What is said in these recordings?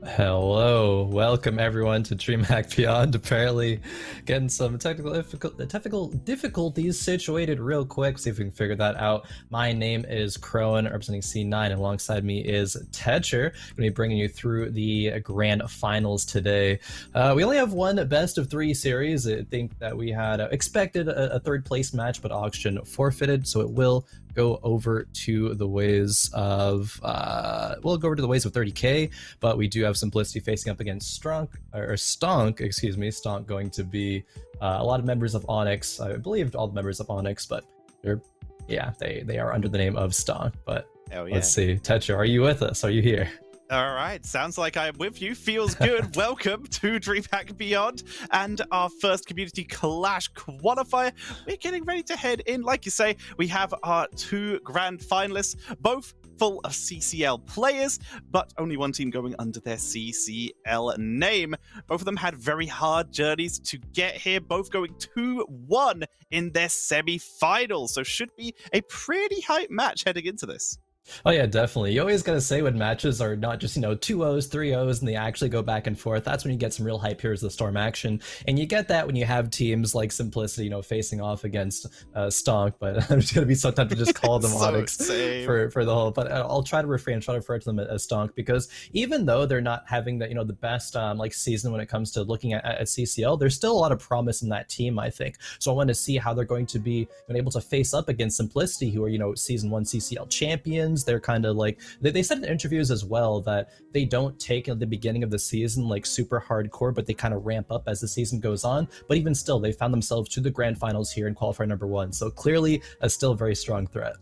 Hello, welcome everyone to DreamHack Beyond. Apparently, getting some technical difficulties situated real quick. See if we can figure that out. My name is Crone, representing C9, and alongside me is Tetcher. I'm going to be bringing you through the grand finals today. We only have one best of three series. I think that we had expected a third place match, but auction forfeited, so it will go over to the ways of 30k, but we do have Simplicity facing up against Stonk, excuse me. Stonk going to be a lot of members of Onyx. I believe all the members of Onyx, but they are under the name of Stonk. But let's see, Tetcher, are you with us? Are you here? All right, sounds like I'm with you. Feels good. Welcome to DreamHack Beyond and our first community clash qualifier. We're getting ready to head in. Like you say, we have our two grand finalists, both full of CCL players, but only one team going under their CCL name. Both of them had very hard journeys to get here, both going 2-1 in their semi-finals. So should be a pretty hype match heading into this. Oh yeah, definitely. You always gotta say when matches are not just, 2-0s, 3-0s, and they actually go back and forth, that's when you get some real hype Heroes of the Storm action. And you get that when you have teams like Simplicity, facing off against Stonk, but I'm just gonna be so tempted to just call them Onyx for the whole, but I'll try to refrain, try to refer to them as Stonk, because even though they're not having the, the best season when it comes to looking at CCL, there's still a lot of promise in that team, I think. So I want to see how they're going to be able to face up against Simplicity, who are, season 1 CCL champions. They're kind of like, they said in interviews as well that they don't take at the beginning of the season like super hardcore, but they kind of ramp up as the season goes on. But even still, they found themselves to the grand finals here in qualifier number 1. So clearly a still very strong threat.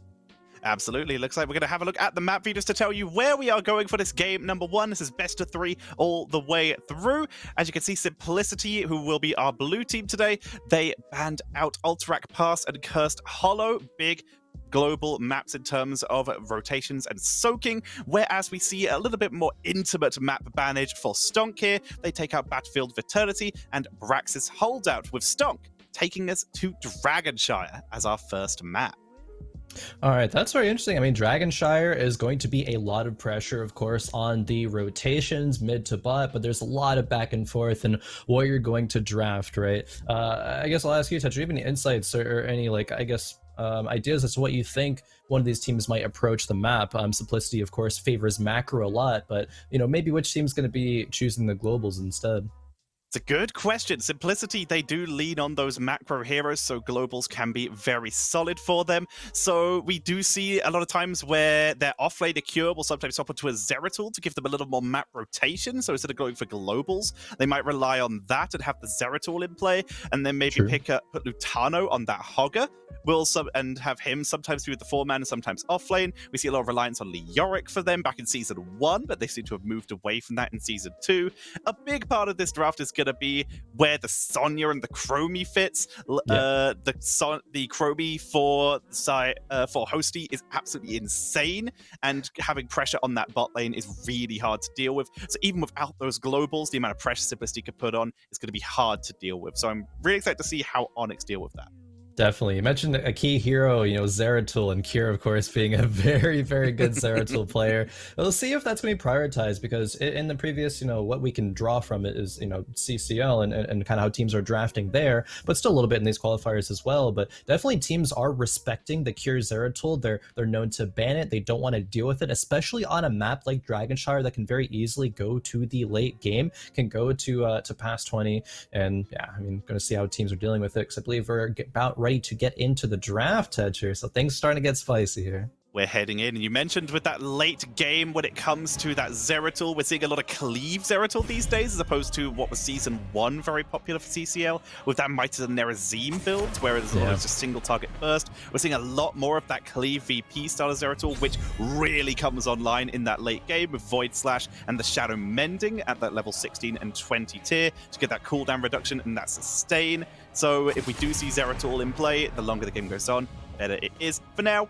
Absolutely. Looks like we're going to have a look at the map view just to tell you where we are going for this game number 1. This is best of 3 all the way through. As you can see, Simplicity, who will be our blue team today, they banned out Alterac Pass and Cursed Hollow. Big global maps in terms of rotations and soaking, whereas we see a little bit more intimate map bannage for Stonk here. They take out Battlefield Viternity and Braxis Holdout, with Stonk taking us to Dragonshire as our first map. All right, that's very interesting. I mean, Dragonshire is going to be a lot of pressure, of course, on the rotations mid to bot, but there's a lot of back and forth and what you're going to draft, right? I guess I'll ask you, Tetcher, do you have any insights or any, ideas as to what you think one of these teams might approach the map? Simplicity, of course, favors macro a lot, but, maybe which team's going to be choosing the globals instead? It's a good question. Simplicity, they do lean on those macro heroes, so globals can be very solid for them. So we do see a lot of times where their offlane Cure will sometimes swap into a Zeratul to give them a little more map rotation. So instead of going for globals, they might rely on that and have the Zeratul in play, and then maybe put Lutano on that Hogger. And have him sometimes be with the 4-man and sometimes offlane. We see a lot of reliance on Leoric for them back in Season 1, but they seem to have moved away from that in Season 2. A big part of this draft is going to be where the Sonya and the Chromie fits. The Chromie for Hosty is absolutely insane, and having pressure on that bot lane is really hard to deal with. So even without those globals, the amount of pressure Simplicity could put on is going to be hard to deal with. So I'm really excited to see how Onyx deal with that. Definitely. You mentioned a key hero, Zeratul, and Cure, of course, being a very, very good Zeratul player. We'll see if that's going to be prioritized, because in the previous, what we can draw from it is, CCL and kind of how teams are drafting there, but still a little bit in these qualifiers as well. But definitely teams are respecting the Cure Zeratul. They're known to ban it. They don't want to deal with it, especially on a map like Dragonshire that can very easily go to the late game, can go to past 20. And yeah, I mean, going to see how teams are dealing with it, because I believe we're about ready to get into the draft, Tetcher, so things are starting to get spicy here. We're heading in, and you mentioned with that late game when it comes to that Zeratul, we're seeing a lot of Cleave Zeratul these days, as opposed to what was Season 1 very popular for CCL, with that Might and Nerazim build, where there's a lot of just single target burst. We're seeing a lot more of that Cleave VP style of Zeratul, which really comes online in that late game with Void Slash and the Shadow Mending at that level 16 and 20 tier to get that cooldown reduction and that sustain. So if we do see Zeratul in play, the longer the game goes on, better it is. For now,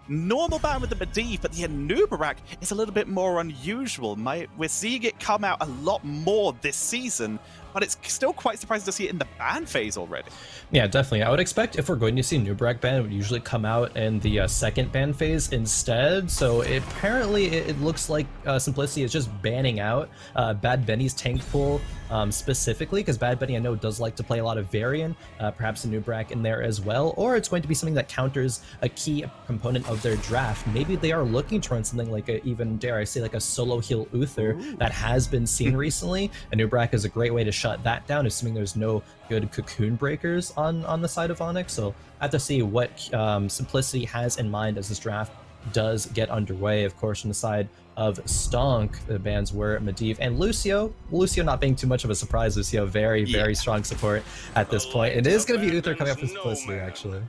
normal ban with the Medivh, but the Anubarak is a little bit more unusual. We're seeing it come out a lot more this season, but it's still quite surprising to see it in the ban phase already. Yeah, definitely. I would expect if we're going to see Nubrak ban, it would usually come out in the second ban phase instead. So apparently it looks like Simplicity is just banning out Bad Benny's tank pool specifically, because Bad Benny I know does like to play a lot of Varian, perhaps a Nubrak in there as well, or it's going to be something that counters a key component of their draft. Maybe they are looking to run something like even dare I say like a solo heal Uther that has been seen recently. A Nubrak is a great way to shut that down, assuming there's no good cocoon breakers on the side of Onyx. So I have to see what Simplicity has in mind as this draft does get underway. Of course, on the side of STONK, the bans were Medivh and Lucio. Lucio not being too much of a surprise. Lucio very strong support at this point. It is going to be Uther coming up with Simplicity, actually.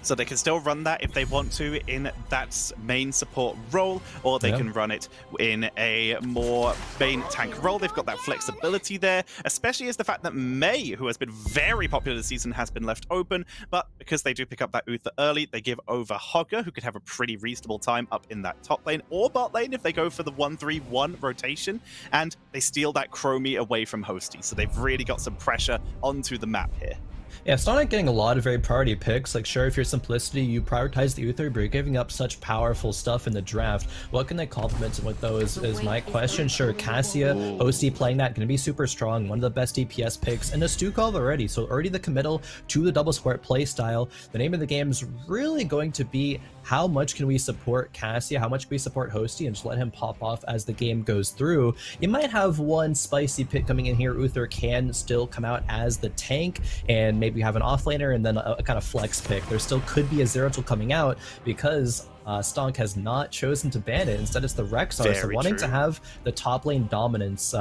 So they can still run that if they want to in that main support role, or they can run it in a more main tank role. They've got that flexibility there, especially as the fact that Mei, who has been very popular this season, has been left open. But because they do pick up that Uther early, they give over Hogger, who could have a pretty reasonable time up in that top lane or bot lane if they go for the 1-3-1 rotation, and they steal that Chromie away from Hosty. So they've really got some pressure onto the map here. Yeah, STONK getting a lot of very priority picks. Like, sure, if you're Simplicity, you prioritize the Uther, but you're giving up such powerful stuff in the draft. What can they complement with those is my question. Sure, Cassia, Hosty playing that, going to be super strong, one of the best DPS picks, and a Stukov already. So already the committal to the double support play style. The name of the game is really going to be how much can we support Cassia, how much can we support Hosty, and just let him pop off as the game goes through. You might have one spicy pick coming in here. Uther can still come out as the tank, and maybe have an offlaner and then a kind of flex pick. There still could be a Zeratul coming out because STONK has not chosen to ban it. Instead, it's the Rexar. So wanting to have the top lane dominance.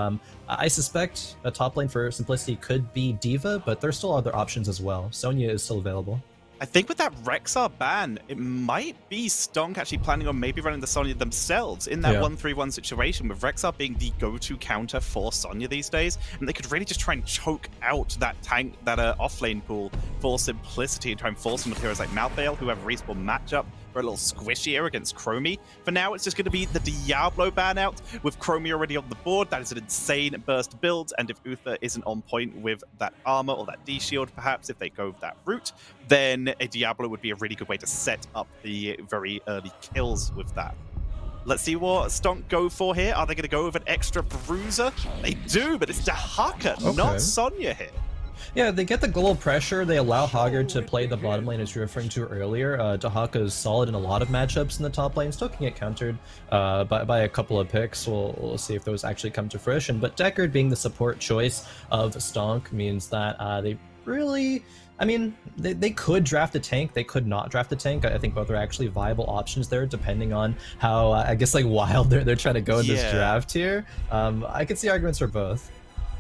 I suspect the top lane for Simplicity could be D.Va, but there's still other options as well. Sonya is still available. I think with that Rexar ban, it might be STONK actually planning on maybe running the Sonya themselves in that 1-3-1 situation, with Rexar being the go-to counter for Sonya these days, and they could really just try and choke out that tank, that offlane pool for Simplicity, and try and force them with heroes like Malthael, who have a reasonable matchup for a little squishier against Chromie. For now, it's just going to be the Diablo ban out, with Chromie already on the board. That is an insane burst build, and if Uther isn't on point with that armor or that D-shield, perhaps, if they go that route, then a Diablo would be a really good way to set up the very early kills with that. Let's see what STONK go for here. Are they going to go with an extra bruiser? They do, but it's Dahaka, not Sonya here. Yeah, they get the global pressure. They allow Hogger to play the bottom lane, as you were referring to earlier. Dahaka is solid in a lot of matchups in the top lane. Still can get countered by a couple of picks. We'll see if those actually come to fruition. But Deckard being the support choice of STONK means that they really... I mean, they could draft a tank, they could not draft a tank. I think both are actually viable options there, depending on how, I guess, like, wild they're trying to go in this draft here. I could see arguments for both.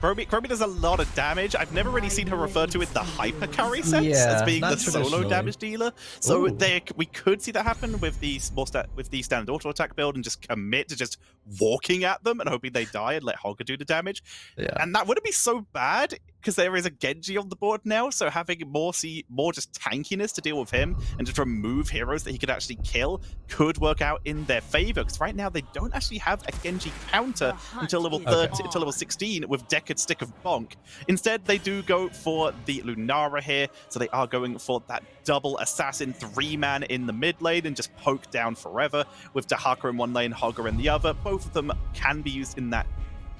Chromie does a lot of damage. I've never really seen her referred to in the hyper carry sense as being the solo damage dealer. So we could see that happen with the standard auto attack build and just commit to just walking at them and hoping they die and let Hogger do the damage. And that wouldn't be so bad because there is a Genji on the board now. So having more just tankiness to deal with him and just remove heroes that he could actually kill could work out in their favor. Because right now they don't actually have a Genji counter until level 30, until level 16 with Deckard Stick of Bonk. Instead, they do go for the Lunara here. So they are going for that double assassin 3-man in the mid lane and just poke down forever with Dahaka in one lane, Hogger in the other. Both of them can be used in that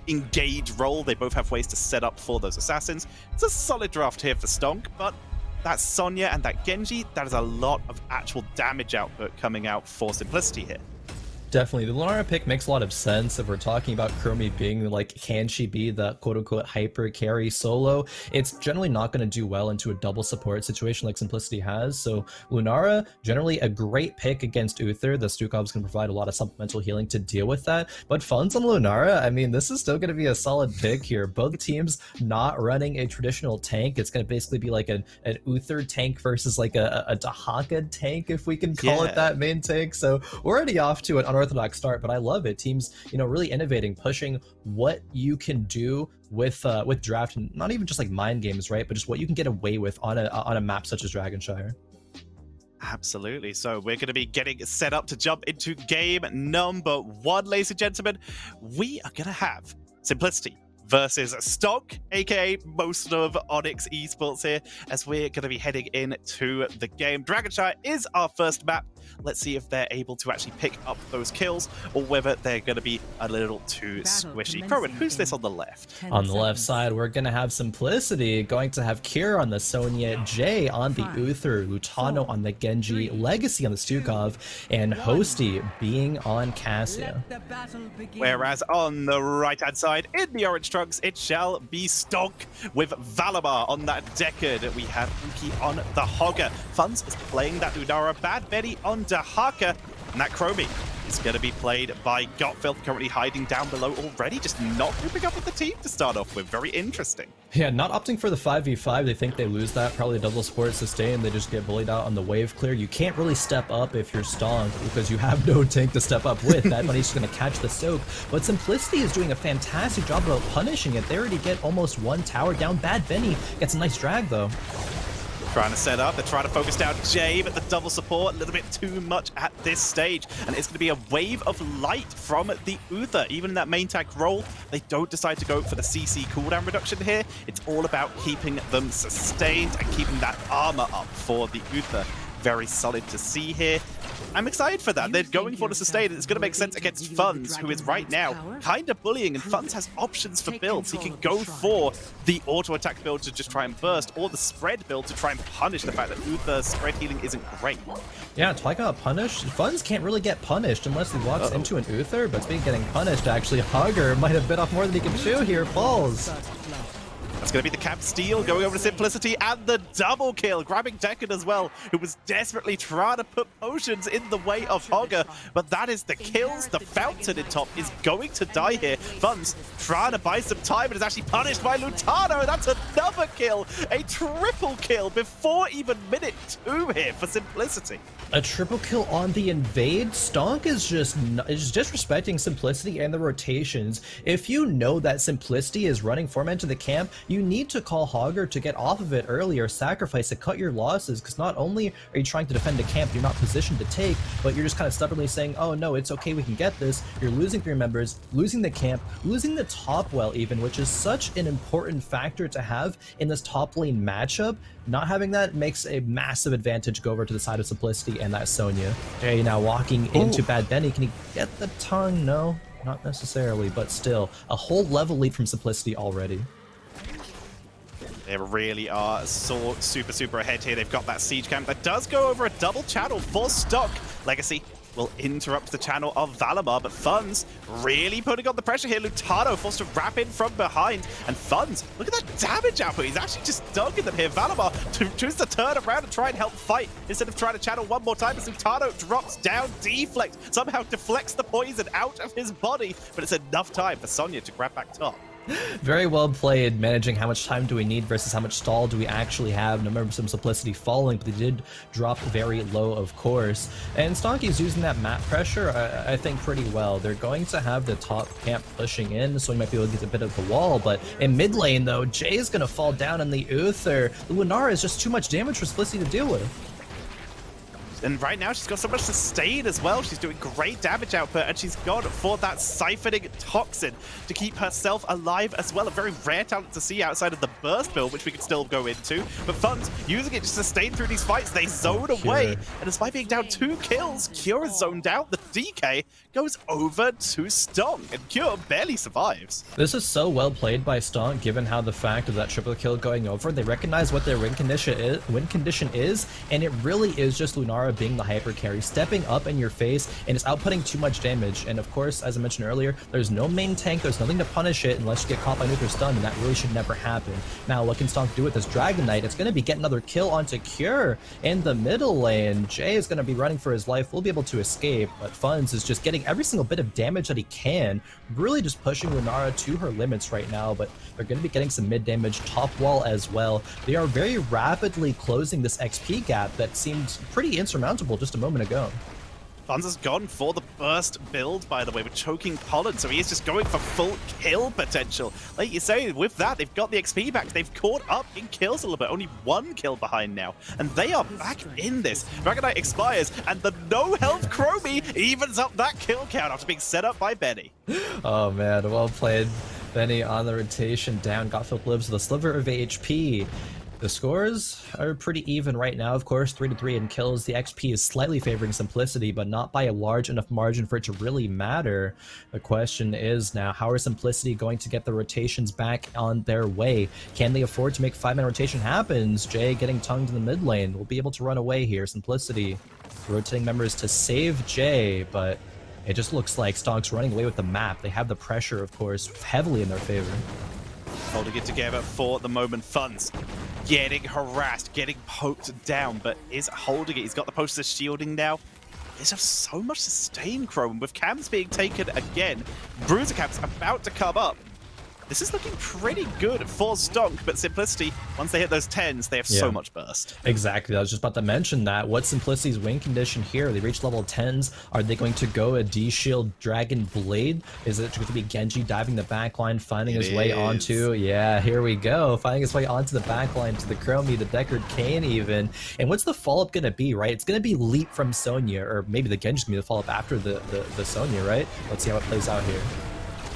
engage role. They both have ways to set up for those assassins. It's a solid draft here for STONK, but that Sonya and that Genji, that is a lot of actual damage output coming out for Simplicity here. Definitely. The Lunara pick makes a lot of sense if we're talking about Chromie being like, can she be the quote-unquote hyper carry solo? It's generally not going to do well into a double support situation like Simplicity has. So Lunara, generally a great pick against Uther. The Stukov's going to provide a lot of supplemental healing to deal with that. But funds on Lunara, I mean, this is still going to be a solid pick here. Both teams not running a traditional tank. It's going to basically be like an Uther tank versus like a Dahaka tank, if we can call it that, main tank. So we're already off to an unorthodox start, but I love it. Teams, really innovating, pushing what you can do with draft, and not even just like mind games, right? But just what you can get away with on a map such as Dragonshire. Absolutely. So we're going to be getting set up to jump into game number 1, ladies and gentlemen. We are going to have Simplicity versus STONK, aka most of Onyx Esports here, as we're going to be heading into the game. Dragonshire is our first map. Let's see if they're able to actually pick up those kills, or whether they're going to be a little too squishy. Crowin, who's this on the left? On the left side, we're going to have Simplicity, going to have Kira on the Sonya, Jay on the Uther, Lutano on the Genji, Legacy on the Stukov, and Hosty being on Cassia. Whereas on the right-hand side, in the orange trunks, it shall be STONK with Valamar on that Deckard. We have Uki on the Hogger. Funz is playing that Lunara, Bad Betty on Dahaka, and that Chromie is going to be played by Gottfeld, currently hiding down below already, just not grouping up with the team to start off with. Very interesting. Yeah, not opting for the 5v5. They think they lose that, probably double support sustain. They just get bullied out on the wave clear. You can't really step up if you're STONK because you have no tank to step up with. That money's just going to catch the soak. But Simplicity is doing a fantastic job about punishing it. They already get almost one tower down. Bad Benny gets a nice drag though. Trying to set up, they're trying to focus down Jay, but the double support a little bit too much at this stage, and it's going to be a wave of light from the Uther. Even in that main tank role, they don't decide to go for the CC cooldown reduction here. It's all about keeping them sustained and keeping that armor up for the Uther. Very solid to see here. I'm excited for that. They're going for the sustain, and it's going to make sense against Funz, who is right now kind of bullying, and Funz has options for builds. He can go for the auto-attack build to just try and burst, or the spread build to try and punish the fact that Uther's spread healing isn't great. Yeah, talking about punish, Funz can't really get punished unless he walks into an Uther, but speaking of getting punished, actually, Hogger might have bit off more than he can chew here. Falls. That's going to be the cap steal, going over to Simplicity, and the double kill, grabbing Deckard as well, who was desperately trying to put potions in the way of Hogger, but that is the kills. The Fountain in top is going to die here. Funz trying to buy some time, and is actually punished by Lutano. That's another kill, a triple kill before even minute 2 here for Simplicity. A triple kill on the invade. STONK is just disrespecting Simplicity and the rotations. If you know that Simplicity is running 4-man to the camp, you need to call Hogger to get off of it earlier, sacrifice to cut your losses, because not only are you trying to defend a camp you're not positioned to take, but you're just kind of stubbornly saying, oh no, it's okay, we can get this. You're losing 3 members, losing the camp, losing the top well even, which is such an important factor to have in this top lane matchup. Not having that makes a massive advantage go over to the side of Simplicity and that Sonya. Jay now walking into Bad Benny. Can he get the tongue? No, not necessarily, but still a whole level lead from Simplicity already. They really are so super ahead here. They've got that siege camp that does go over a double channel for STONK. Legacy will interrupt the channel of Valamar, but Funz really putting on the pressure here. Lutano forced to wrap in from behind, and Funz, look at that damage output. He's actually just dunking them here. Valamar chooses to turn around and try and help fight instead of trying to channel one more time, as Lutano drops down, deflect, somehow deflects the poison out of his body, but it's enough time for Sonya to grab back top. Very well played, managing how much time do we need versus how much stall do we actually have. No remember some Simplicity falling, but they did drop very low, of course. And Stonky's using that map pressure, I think, pretty well. They're going to have the top camp pushing in, so he might be able to get a bit of the wall. But in mid lane, though, Jay is going to fall down in the Uther. The Lunara is just too much damage for Simplicity to deal with. And right now, she's got so much sustain as well. She's doing great damage output, and she's gone for that siphoning toxin to keep herself alive as well. A very rare talent to see outside of the burst build, which we can still go into. But Funz using it to sustain through these fights. They zone away, and despite being down 2 kills, Cure is zoned out. The DK goes over to STONK, and Cure barely survives. This is so well played by STONK, given how the fact of that triple kill going over. They recognize what their win condition is, and it really is just Lunara being the hyper carry, stepping up in your face, and it's outputting too much damage. And of course, as I mentioned earlier, there's no main tank, there's nothing to punish it unless you get caught by Uther stun, and that really should never happen. Now, what can STONK do with this Dragon Knight? It's going to be get another kill onto Cure in the middle lane. Jay is going to be running for his life, will be able to escape, but Funz is just getting every single bit of damage that he can, really just pushing Lunara to her limits right now, but they're going to be getting some mid damage top wall as well. They are very rapidly closing this XP gap that seemed pretty insurmountable just a moment ago. Funz has gone for the burst build, by the way, with choking Pollen, so he is just going for full kill potential. Like you say, with that, they've got the XP back. They've caught up in kills a little bit, only 1 kill behind now, and they are back in this. Dragon Knight expires, and the no-health Chromie evens up that kill count after being set up by Benny. Oh man, well played. Benny on the rotation down. Gottfeld lives with a sliver of HP. The scores are pretty even right now, of course, 3-3 in kills. The XP is slightly favoring Simplicity, but not by a large enough margin for it to really matter. The question is now, how are Simplicity going to get the rotations back on their way? Can they afford to make 5-man rotation happens? Jay getting tongued in the mid lane will be able to run away here. Simplicity rotating members to save Jay, but it just looks like Stonk's running away with the map. They have the pressure, of course, heavily in their favor. Holding it together for the moment. Funds getting harassed, getting poked down, but is holding it. He's got the poster shielding now. There's just so much sustain, Chrome, with cams being taken again. Bruiser caps about to come up. This is looking pretty good for Stonk, but Simplicity, once they hit those 10s, they have so much burst. Exactly, I was just about to mention that. What's Simplicity's win condition here? They reach level 10s. Are they going to go a D-Shield Dragon Blade? Is it going to be Genji diving the backline, finding his way onto... Yeah, here we go. Finding his way onto the backline to the Chromie, the Deckard Cain even. And what's the follow-up going to be, right? It's going to be Leap from Sonya, or maybe the Genji's going to be the follow-up after the Sonya, right? Let's see how it plays out here.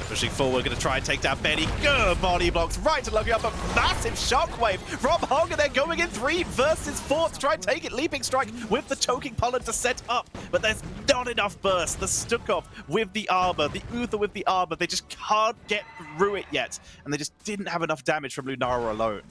Pushing forward, going to try and take down Benny. Good body blocks right to lucky up a massive shockwave from Hog, and they're going in 3 versus 4 to try and take it. Leaping strike with the choking pollen to set up, but there's not enough burst. The Stukov with the armor, the Uther with the armor, they just can't get through it yet, and they just didn't have enough damage from Lunara alone.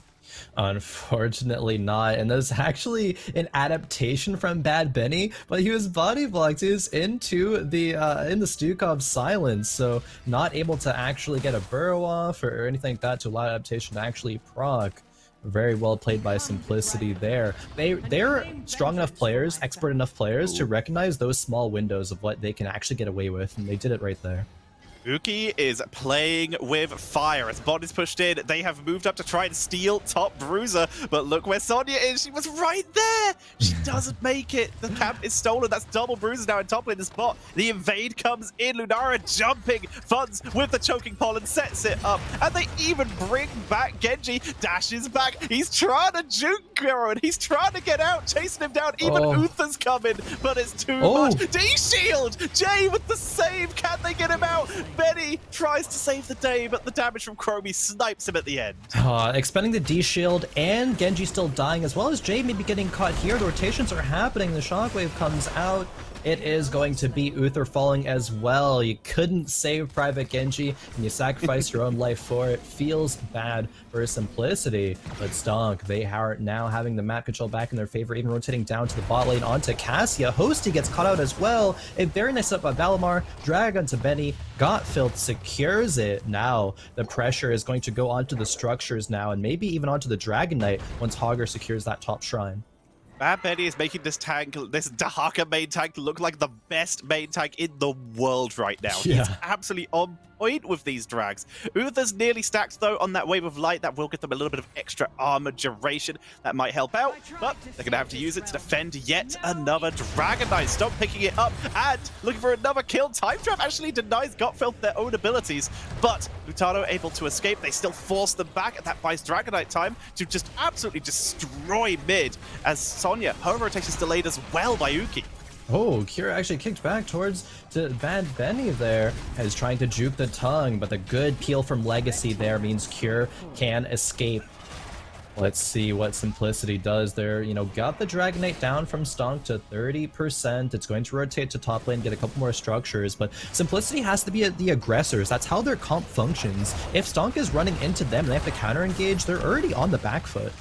Unfortunately not, and there's actually an adaptation from Bad Benny, but he was body blocked. He was into the Stukov silence, so not able to actually get a burrow off or anything like that to allow adaptation to actually proc. Very well played by Simplicity there. They're strong enough players, expert enough players to recognize those small windows of what they can actually get away with, and they did it right there. Uki is playing with fire. As bot is pushed in, they have moved up to try and steal top Bruiser, but look where Sonya is. She was right there. She doesn't make it. The camp is stolen. That's double Bruiser now in top lane. The spot. The invade comes in. Lunara jumping. Funds with the choking pollen sets it up, and they even bring back Genji. Dashes back. He's trying to juke Garo, and he's trying to get out, chasing him down. Even Uther's coming, but it's too much. D-Shield! Jay with the save. Can they get him out? Benny tries to save the day, but the damage from Chromie snipes him at the end. Expending the D-Shield, and Genji still dying, as well as Jay maybe getting caught here. The rotations are happening. The shockwave comes out. It is going to be Uther falling as well. You couldn't save Private Genji, and you sacrificed your own life for it. Feels bad for Simplicity, but Stonk, they are now having the map control back in their favor, even rotating down to the bot lane onto Cassia. Hosty gets caught out as well. A very nice up by Valimar, drag onto Benny. Gottfeld secures it. Now the pressure is going to go onto the structures now, and maybe even onto the Dragon Knight once Hogger secures that top shrine. Bad Benny is making this tank, this Dahaka main tank, look like the best main tank in the world right now. Yeah. He's absolutely on point with these drags. Uther's nearly stacked though on that wave of light. That will get them a little bit of extra armor duration. That might help out, but they're going to have to use it to defend yet another Dragon Knight. Stop picking it up and looking for another kill. Time Trap actually denies Gottfeld their own abilities, but Lutano able to escape. They still force them back, and that buys Dragon Knight time to just absolutely destroy mid, as Sonya, her rotation is delayed as well by Uki. Oh, Kira actually kicked back towards Bad Benny there, as trying to juke the tongue, but the good peel from Legacy there means Cure can escape. Let's see what Simplicity does there. You know, got the Dragon Knight down from Stonk to 30%. It's going to rotate to top lane, get a couple more structures, but Simplicity has to be the aggressors. That's how their comp functions. If Stonk is running into them and they have to counter engage, they're already on the back foot.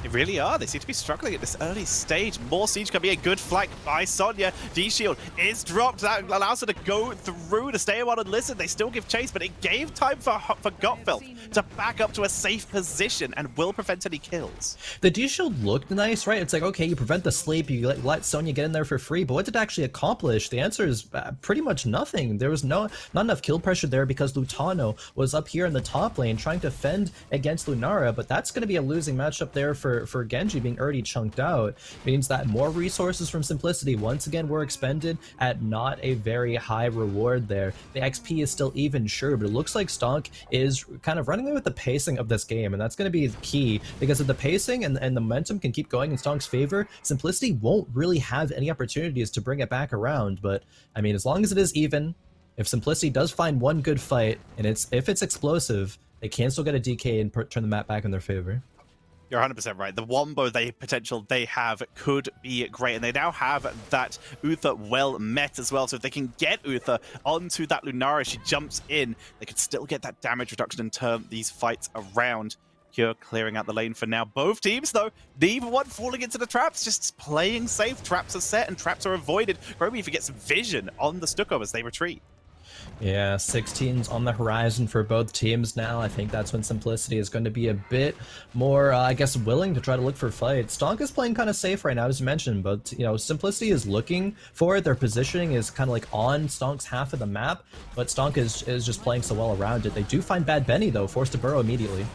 They really are. They seem to be struggling at this early stage. More siege can be a good flank by Sonya. D-Shield is dropped. That allows her to go through to stay on and listen. They still give chase, but it gave time for Gottfeld to back up to a safe position and will prevent any kills. The D-Shield looked nice, right? It's like, okay, you prevent the sleep, you let Sonya get in there for free, but what did it actually accomplish? The answer is pretty much nothing. There was not enough kill pressure there because Lutano was up here in the top lane trying to fend against Lunara, but that's going to be a losing matchup there for Genji being already chunked out. Means that more resources from Simplicity once again were expended at not a very high reward there. The XP is still even, sure, but it looks like Stonk is kind of running away with the pacing of this game, and that's going to be key, because if the pacing and the momentum can keep going in Stonk's favor, Simplicity won't really have any opportunities to bring it back around. But I mean, as long as it is even, If Simplicity does find one good fight, and if it's explosive, they can still get a DK and turn the map back in their favor. You're 100% right. The wombo potential they have could be great, and they now have that Uther well met as well. So if they can get Uther onto that Lunara, she jumps in, they could still get that damage reduction and turn these fights around. Cure clearing out the lane for now. Both teams, though, neither one falling into the traps, just playing safe. Traps are set and traps are avoided. Groby gets vision on the Stucco as they retreat. Yeah, 16's on the horizon for both teams now. I think that's when Simplicity is going to be a bit more, I guess, willing to try to look for fights. STONK is playing kind of safe right now, as you mentioned, but, you know, Simplicity is looking for it. Their positioning is kind of like on STONK's half of the map, but STONK is just playing so well around it. They do find Bad Benny, though, forced to burrow immediately.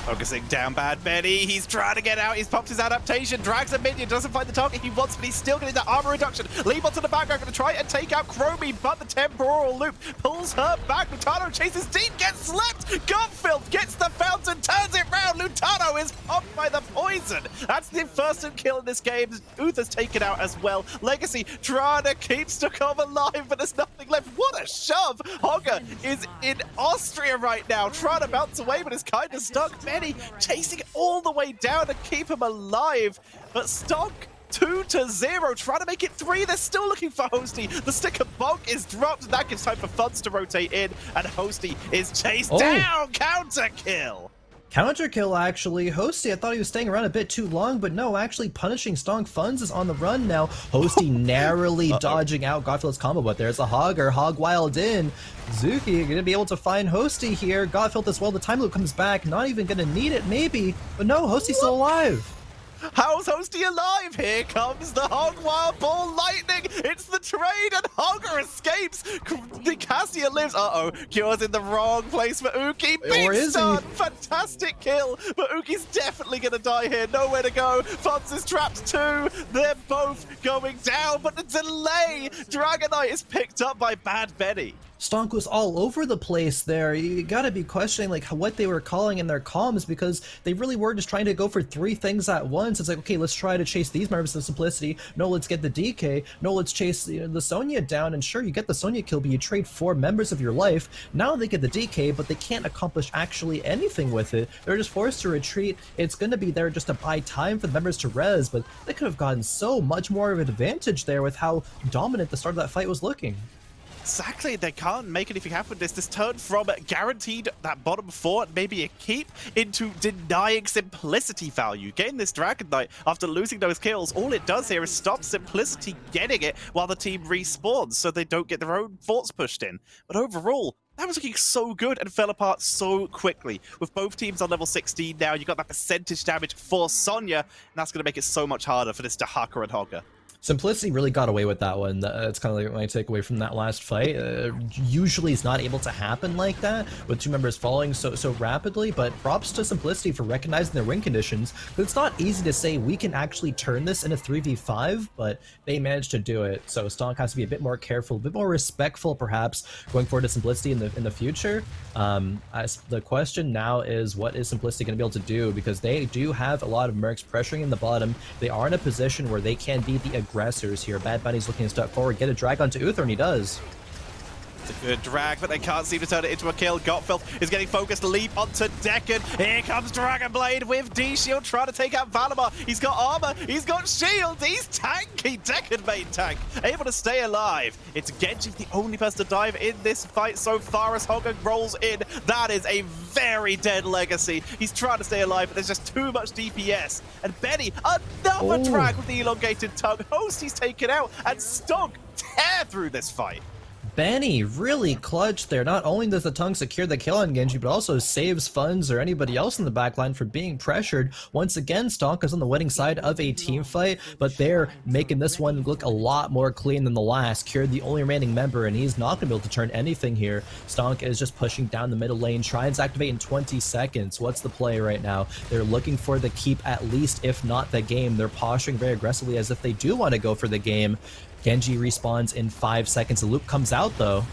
Focusing down Bad Benny, he's trying to get out, he's popped his adaptation, drags a minion, doesn't find the target he wants, but he's still getting that armor reduction. Leap onto the background, gonna try and take out Chromie, but the temporal loop pulls her back. Lutano chases deep, gets slipped! Godfield gets the fountain, turns it round, Lutano is popped by the poison! That's the first kill in this game. Uther's taken out as well. Legacy trying to keep Stukov alive, but there's nothing left. What a shove! Hogger is in Austria right now, trying to bounce away, but is kind of stuck. Benny chasing all the way down to keep him alive, but STONK 2-0, trying to make it 3. They're still looking for Hosty. The stick of bonk is dropped, and that gives time for Funds to rotate in, and Hosty is chased down. Counter kill. Counter kill, actually. Hosty, I thought he was staying around a bit too long, but no, actually punishing STONK. Funds is on the run now. Hosty narrowly dodging out Godfield's combo, but there's a Hogger, Hog Wild in. Zuki gonna be able to find Hosty here. Godfield as well, the time loop comes back, not even gonna need it, maybe, but no, Hosty's still alive. How's Hosty alive? Here comes the Hog Wild Ball Lightning. It's the trade, and Hogger escapes. The Cassia lives. Uh-oh. Cure's in the wrong place for Uki. Or is he? Fantastic kill, but Uki's definitely going to die here. Nowhere to go. Fonz is trapped too. They're both going down, but the delay. Dragonite is picked up by Bad Benny. STONK was all over the place there. You gotta be questioning like what they were calling in their comms, because they really were just trying to go for 3 things at once. It's like, okay, let's try to chase these members of Simplicity. No, let's get the DK. No, let's chase the Sonya down. And sure, you get the Sonya kill, but you trade 4 members of your life. Now they get the DK, but they can't accomplish actually anything with it. They're just forced to retreat. It's gonna be there just to buy time for the members to res, but they could have gotten so much more of an advantage there with how dominant the start of that fight was looking. Exactly, they can't make anything happen with this. This turned from guaranteed that bottom 4 and maybe a keep into denying Simplicity value. Getting this Dragon Knight after losing those kills, all it does here is stop Simplicity getting it while the team respawns so they don't get their own forts pushed in. But overall, that was looking so good and fell apart so quickly. With both teams on level 16 now, you got that percentage damage for Sonya, and that's going to make it so much harder for this Dahaka and Hogger. Simplicity really got away with that one. That's kind of like my takeaway from that last fight. Usually it's not able to happen like that, with 2 members falling so rapidly, but props to Simplicity for recognizing their win conditions. It's not easy to say we can actually turn this into 3v5, but they managed to do it. So STONK has to be a bit more careful, a bit more respectful perhaps, going forward to Simplicity in the future. The question now is, what is Simplicity going to be able to do? Because they do have a lot of mercs pressuring in the bottom. They are in a position where they can be the aggressors here. Bad Bunny's looking to step forward, get a drag onto Uther, and he does. It's a good drag, but they can't seem to turn it into a kill. Gottfeld is getting focused. Leap onto Decken. Here comes Dragon Blade with D-Shield trying to take out Valimar. He's got armor. He's got shield. He's tanky. Decken main tank. Able to stay alive. It's Genji, the only person to dive in this fight so far as Hogger rolls in. That is a very dead Legacy. He's trying to stay alive, but there's just too much DPS. And Benny, another drag with the elongated tongue. Hosty's taken out, and STONK tear through this fight. Benny really clutched there. Not only does the tongue secure the kill on Genji, but also saves Funds or anybody else in the backline from being pressured. Once again, STONK is on the winning side of a team fight, but they're making this one look a lot more clean than the last. Cured the only remaining member, and he's not going to be able to turn anything here. STONK is just pushing down the middle lane. Shrines activate in 20 seconds. What's the play right now? They're looking for the keep at least, if not the game. They're posturing very aggressively as if they do want to go for the game. Genji respawns in 5 seconds. The loop comes out, though.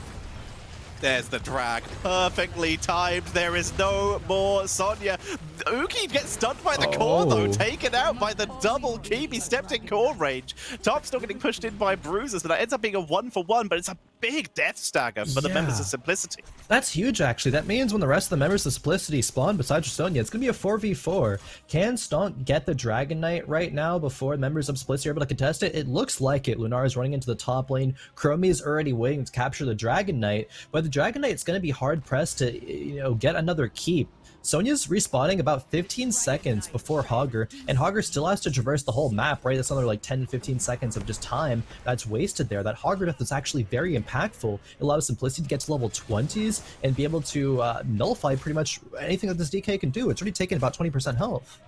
There's the drag. Perfectly timed. There is no more Sonya. Uki gets stunned by the core, though. Taken out by the double keep. He stepped in core range. Top still getting pushed in by bruises, but that ends up being a 1-for-1, but it's a big death stagger for the members of Simplicity. That's huge, actually. That means when the rest of the members of Simplicity spawn besides Sonya, it's going to be a 4v4. Can Stonk get the Dragon Knight right now before members of Simplicity are able to contest it? It looks like it. Lunar is running into the top lane. Chromie is already waiting to capture the Dragon Knight, but the Dragon Knight's going to be hard-pressed to, get another keep. Sonya's respawning about 15 seconds before Hogger, and Hogger still has to traverse the whole map, right? That's another like 10-15 seconds of just time that's wasted there. That Hogger death is actually very impactful. It allows Simplicity to get to level 20s and be able to nullify pretty much anything that this DK can do. It's already taken about 20% health.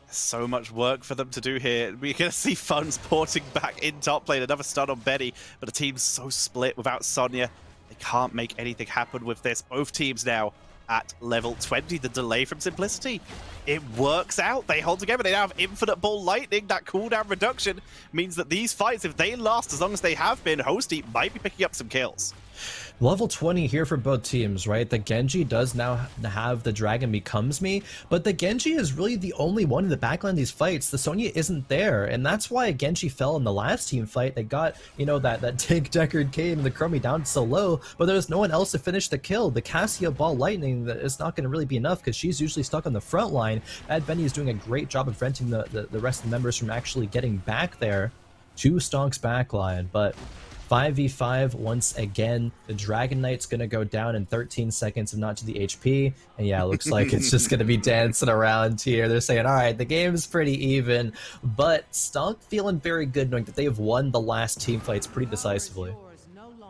So much work for them to do here. We're going to see Funds porting back in top lane. Another stun on Betty, but the team's so split without Sonya. They can't make anything happen with this. Both teams now at level 20. The delay from Simplicity, it works out. They hold together. They now have infinite ball lightning. That cooldown reduction means that these fights, if they last as long as they have been, Hosty might be picking up some kills. Level 20 here for both teams, right? The Genji does now have the Dragon Becomes Me, but the Genji is really the only one in the backline of these fights. The Sonya isn't there, and that's why Genji fell in the last team fight. They got, that Tank Deckard came and the Chromie down so low, but there was no one else to finish the kill. The Cassia Ball Lightning is not going to really be enough because she's usually stuck on the front line. Bad Benny is doing a great job of preventing the rest of the members from actually getting back there to Stonk's backline, but 5v5 once again. The Dragon Knight's gonna go down in 13 seconds if not to the HP, and yeah, looks like it's just gonna be dancing around here. They're saying, all right, the game's pretty even, but Stonk feeling very good knowing that they have won the last team fights pretty decisively.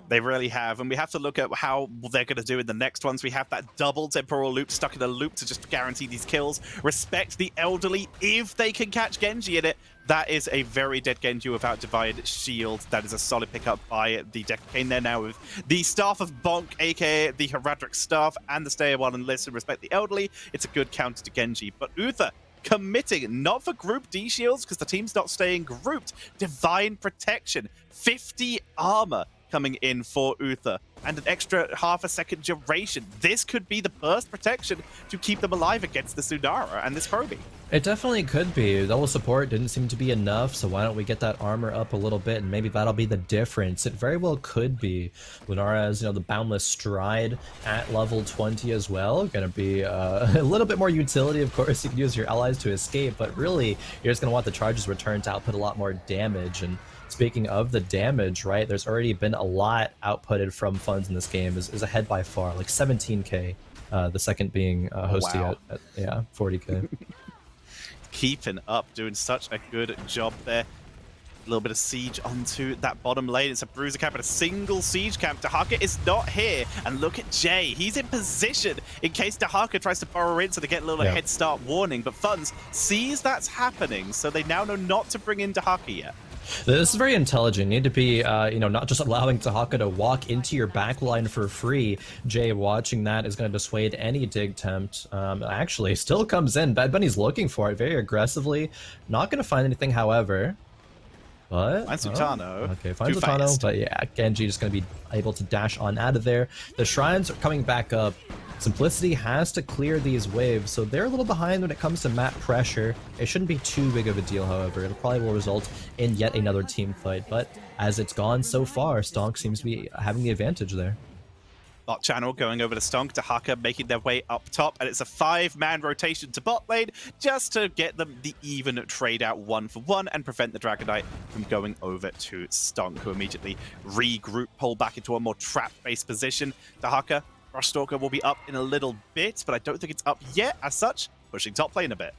They really have, and we have to look at how they're going to do in the next ones. We have that double temporal loop stuck in a loop to just guarantee these kills. Respect the elderly if they can catch Genji in it. That is a very dead Genji without Divine Shield. That is a solid pickup by the Decane there now with the Staff of Bonk, aka the Heradric Staff, and the Stay a While and Listen. Respect the elderly. It's a good counter to Genji. But Uther committing, not for group D shields, because the team's not staying grouped. Divine Protection, 50 armor coming in for Uther, and an extra half a second duration. This could be the burst protection to keep them alive against the Lunara and this Chromie. It definitely could be. Double support didn't seem to be enough, so why don't we get that armor up a little bit, and maybe that'll be the difference. It very well could be. Lunara has, the Boundless Stride at level 20 as well. Gonna be a little bit more utility, of course. You can use your allies to escape, but really, you're just gonna want the charges returned to output a lot more damage. And speaking of the damage, right, there's already been a lot outputted from Funds in this game, is ahead by far, like 17k, the second being Hosty wow. at 40k. Keeping up, doing such a good job there. A little bit of siege onto that bottom lane. It's a bruiser camp and a single siege camp. Dahaka is not here. And look at Jay. He's in position in case Dahaka tries to burrow in so they get a little head start warning. But Funds sees that's happening, so they now know not to bring in Dahaka yet. This is very intelligent. You need to be, not just allowing Dahaka to walk into your backline for free. Jay watching that is going to dissuade any dig attempt. Actually, still comes in. Bad Bunny's looking for it very aggressively. Not going to find anything, however. But finds Utano. Okay, finds Utano, but yeah, Genji just going to be able to dash on out of there. The shrines are coming back up. Simplicity has to clear these waves, so they're a little behind when it comes to map pressure. It shouldn't be too big of a deal, however. It probably will result in yet another team fight, but as it's gone so far, Stonk seems to be having the advantage there. Bot channel going over to Stonk, Dahaka making their way up top, and it's a 5-man rotation to bot lane just to get them the even trade out 1-for-1 and prevent the Dragon Knight from going over to Stonk, who immediately regroup, pull back into a more trap-based position. Dahaka, Rush Stalker will be up in a little bit, but I don't think it's up yet. As such, pushing top lane a bit.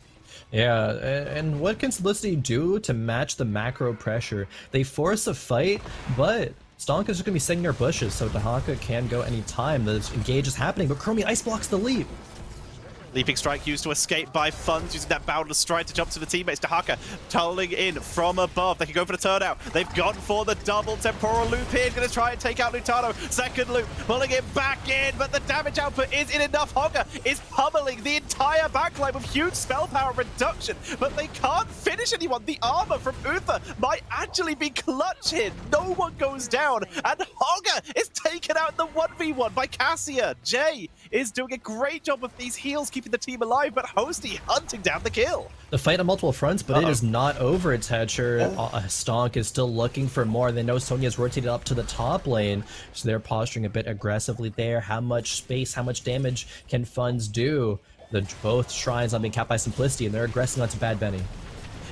Yeah, and what can Simplicity do to match the macro pressure? They force a fight, but Stonk is just going to be sitting near bushes, so Dahaka can go anytime. The engage is happening, but Chromie ice blocks the leap. Leaping Strike used to escape by Funds, using that Boundless Stride to jump to the teammates. Dahaka tunneling in from above. They can go for the turnout. They've gone for the double temporal loop here. Going to try and take out Lutano. Second loop, pulling it back in, but the damage output isn't enough. Hogger is pummeling the entire backline with huge spell power reduction, but they can't finish anyone. The armor from Uther might actually be clutch here. No one goes down, and Hogger is taken out in the 1v1 by Cassia. Jay is doing a great job of these heals, keeping keeping the team alive, but Hosty hunting down the kill. The fight on multiple fronts, but it is not over, Tetcher. Stonk is still looking for more. They know Sonya's rotated up to the top lane, so they're posturing a bit aggressively there. How much space, how much damage can Funds do? Both shrines are being capped by Simplicity, and they're aggressing onto Bad Benny.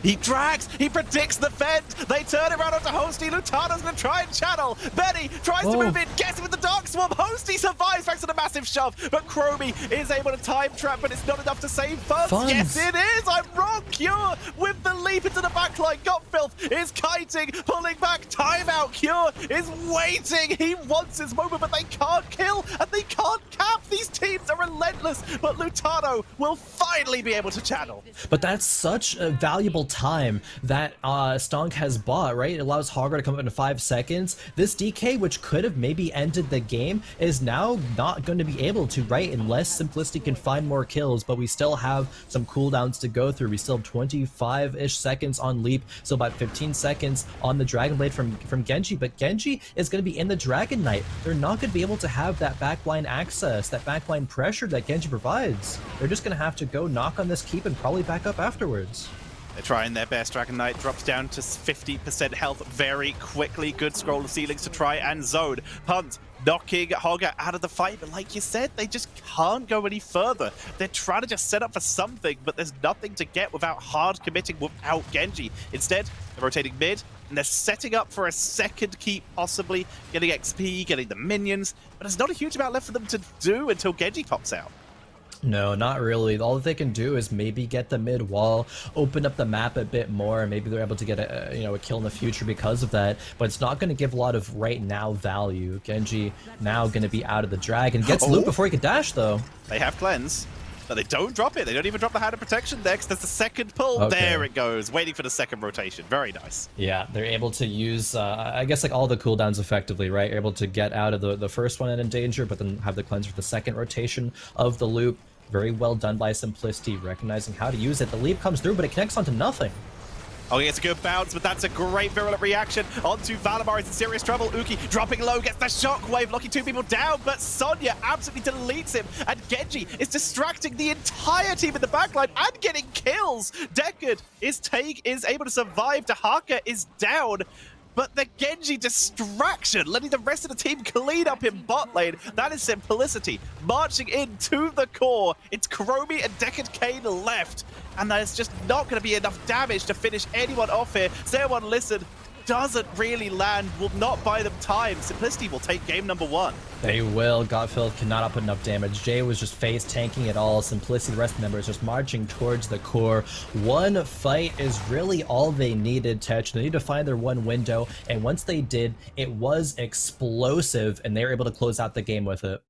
He drags, he predicts the vent, they turn it around onto Hosty, Lutano's gonna try and channel, Benny tries to move in, gets it with the Dark Swarm, Hosty survives thanks to the massive shove, but Chromie is able to time trap, but it's not enough to save Funds. Yes it is, I'm wrong, Cure with the leap into the backline, Got Filth is kiting, pulling back, timeout, Cure is waiting, he wants his moment, but they can't kill, and they can't cap, these teams are relentless, but Lutano will finally be able to channel. But that's such a valuable time that Stonk has bought, right? It allows Hogger to come up in 5 seconds. This DK, which could have maybe ended the game, is now not going to be able to, right? Unless Simplicity can find more kills, but we still have some cooldowns to go through. We still have 25-ish seconds on Leap, so about 15 seconds on the Dragon Blade from Genji, but Genji is going to be in the Dragon Knight. They're not going to be able to have that backline access, that backline pressure that Genji provides. They're just going to have to go knock on this keep and probably back up afterwards. They're trying their best. Dragon Knight drops down to 50% health very quickly. Good scroll of ceilings to try and zone. Punt knocking Hogger out of the fight, but like you said, they just can't go any further. They're trying to just set up for something, but there's nothing to get without hard committing without Genji. Instead, they're rotating mid, and they're setting up for a second keep, possibly getting XP, getting the minions, but there's not a huge amount left for them to do until Genji pops out. No, not really. All that they can do is maybe get the mid wall, open up the map a bit more. Maybe they're able to get a kill in the future because of that. But it's not going to give a lot of right now value. Genji now going to be out of the dragon. Gets loot before he can dash though. They have cleanse, but they don't drop it. They don't even drop the hand of protection next. There's the second pull. Okay. There it goes. Waiting for the second rotation. Very nice. Yeah, they're able to use, I guess, like all the cooldowns effectively, right? Able to get out of the first one in danger, but then have the cleanse for the second rotation of the loop. Very well done by Simplicity, recognizing how to use it. The leap comes through, but it connects onto nothing. Oh, he gets a good bounce, but that's a great virulent reaction onto Valimar. He's in serious trouble. Uki dropping low, gets the shockwave, locking 2 people down, but Sonya absolutely deletes him, and Genji is distracting the entire team in the backline and getting kills. Deckard is able to survive. Dahaka is down. But the Genji distraction, letting the rest of the team clean up in bot lane, that is Simplicity. Marching into the core, it's Chromie and Deckard Kane left. And there's just not going to be enough damage to finish anyone off here. Someone listen, doesn't really land, will not buy them time. Simplicity will take game number 1. They will. Godfield cannot put enough damage. Jay was just face tanking it all. Simplicity, the rest of the members just marching towards the core. One fight is really all they needed, Tetch. They need to find their one window, and once they did, it was explosive, and they were able to close out the game with it.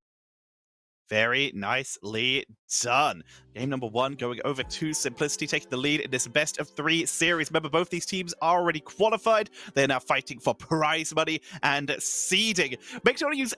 Very nicely done. Game number 1 going over to Simplicity, taking the lead in this best of 3 series. Remember, both these teams are already qualified. They're now fighting for prize money and seeding. Make sure to use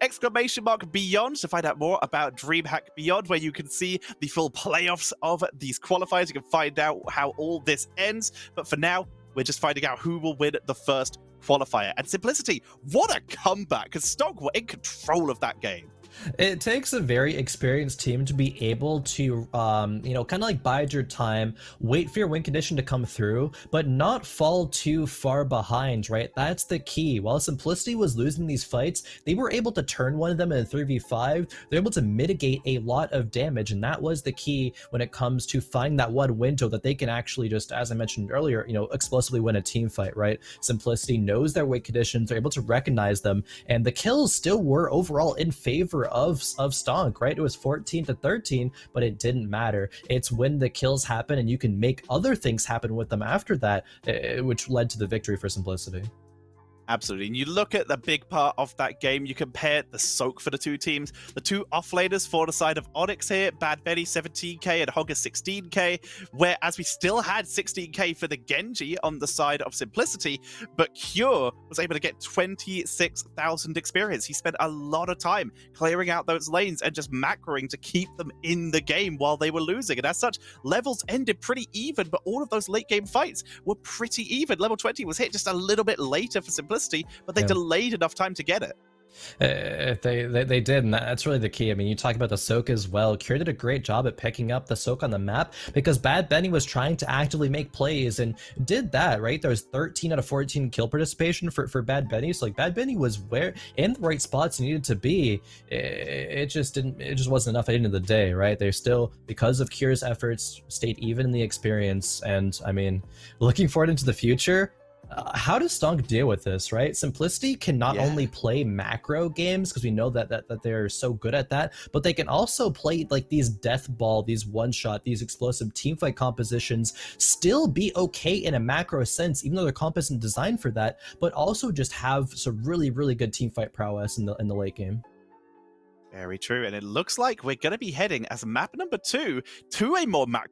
!Beyond to find out more about DreamHack Beyond, where you can see the full playoffs of these qualifiers. You can find out how all this ends. But for now, we're just finding out who will win the first qualifier. And Simplicity, what a comeback, because STONK were in control of that game. It takes a very experienced team to be able to, kind of like bide your time, wait for your win condition to come through, but not fall too far behind, right? That's the key. While Simplicity was losing these fights, they were able to turn one of them in a 3v5. They're able to mitigate a lot of damage, and that was the key when it comes to finding that one window that they can actually just, as I mentioned earlier, explosively win a team fight, right? Simplicity knows their win conditions, they're able to recognize them, and the kills still were overall in favor of STONK, right? It was 14-13, but it didn't matter. It's when the kills happen and you can make other things happen with them after that, which led to the victory for Simplicity. Absolutely. And you look at the big part of that game, you compare the soak for the two teams. The two offlaners for the side of Onyx here, Bad Betty 17k and Hogger 16k, whereas we still had 16k for the Genji on the side of Simplicity, but Cure was able to get 26,000 experience. He spent a lot of time clearing out those lanes and just macroing to keep them in the game while they were losing. And as such, levels ended pretty even, but all of those late game fights were pretty even. Level 20 was hit just a little bit later for Simplicity, but they delayed enough time to get it. They did, and that's really the key. I mean, you talk about the soak as well. Cure did a great job at picking up the soak on the map because Bad Benny was trying to actively make plays and did that, right? There was 13 out of 14 kill participation for Bad Benny. So like Bad Benny was where in the right spots he needed to be. It just wasn't enough at the end of the day, right? They're still, because of Cure's efforts, stayed even in the experience. And I mean, looking forward into the future, how does STONK deal with this, right? Simplicity can not only play macro games, because we know that they're so good at that, but they can also play like these death ball, these one-shot, these explosive teamfight compositions, still be okay in a macro sense, even though their comp isn't designed for that, but also just have some really, really good teamfight prowess in the late game. Very true, and it looks like we're going to be heading as map number 2 to a more macro.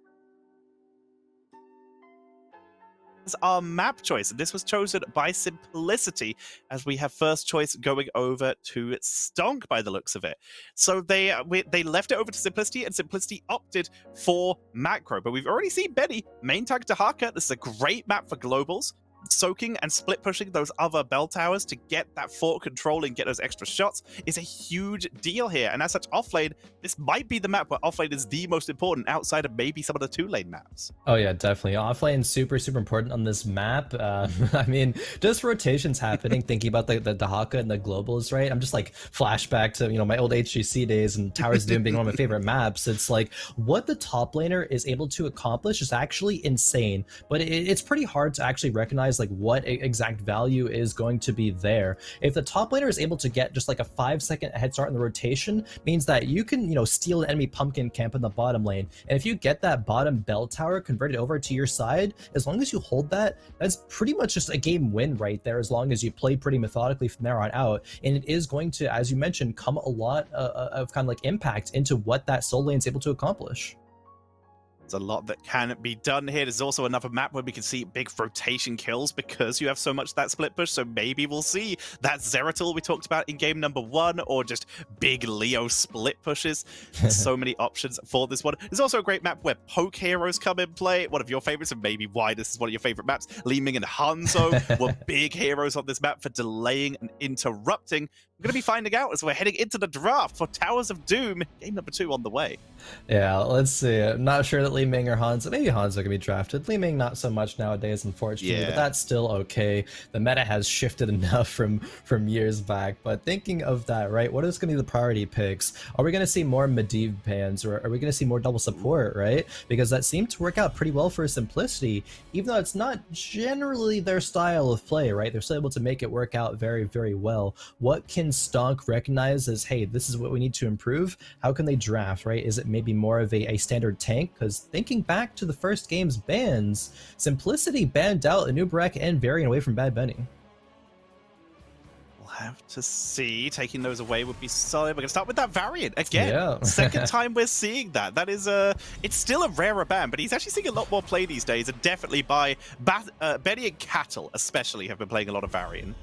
Our map choice, and this was chosen by Simplicity, as we have first choice going over to STONK by the looks of it. So they left it over to Simplicity, and Simplicity opted for macro. But we've already seen Benny main tag Dahaka. This is a great map for globals, soaking and split pushing those other bell towers to get that fort control and get those extra shots is a huge deal here. And as such, offlane, this might be the map where offlane is the most important outside of maybe some of the 2-lane maps. Oh yeah, definitely. Offlane super important on this map. I mean, just rotations happening, thinking about the Dahaka and the globals, right? I'm just like flashback to, you know, my old HGC days and Towers of Doom being one of my favorite maps. It's like what the top laner is able to accomplish is actually insane, but it's pretty hard to actually recognize like what exact value is going to be there. If the top laner is able to get just like a 5-second head start in the rotation, means that you can, you know, steal an enemy pumpkin camp in the bottom lane, and if you get that bottom bell tower converted over to your side, as long as you hold that, that's pretty much just a game win right there, as long as you play pretty methodically from there on out. And it is going to, as you mentioned, come a lot of kind of like impact into what that soul lane is able to accomplish. There's a lot that can be done here. There's also another map where we can see big rotation kills because you have so much that split push. So maybe we'll see that Zeratul we talked about in game number 1, or just big Leo split pushes. There's so many options for this one. There's also a great map where poke heroes come in play. One of your favorites, and maybe why this is one of your favorite maps. Li Ming and Hanzo were big heroes on this map for delaying and interrupting. We're going to be finding out as we're heading into the draft for Towers of Doom, game number 2 on the way. Yeah, let's see. I'm not sure that Li Ming or Hanzo, maybe Hanzo can be drafted. Li Ming not so much nowadays, unfortunately, but that's still okay. The meta has shifted enough from years back. But thinking of that, right, what is going to be the priority picks? Are we going to see more Medivh bans, or are we going to see more double support, right? Because that seemed to work out pretty well for Simplicity, even though it's not generally their style of play, right? They're still able to make it work out very, very well. What can STONK recognize as, hey, this is what we need to improve? How can they draft, right? Is it maybe more of a standard tank? Because thinking back to the first game's bans, Simplicity banned out Anubarak and Varian away from Bad Benny. We'll have to see. Taking those away would be solid. We're going to start with that Varian again. Yeah. Second time we're seeing that. That is it's still a rarer ban, but he's actually seeing a lot more play these days, and definitely by Benny and Cattle especially have been playing a lot of Varian.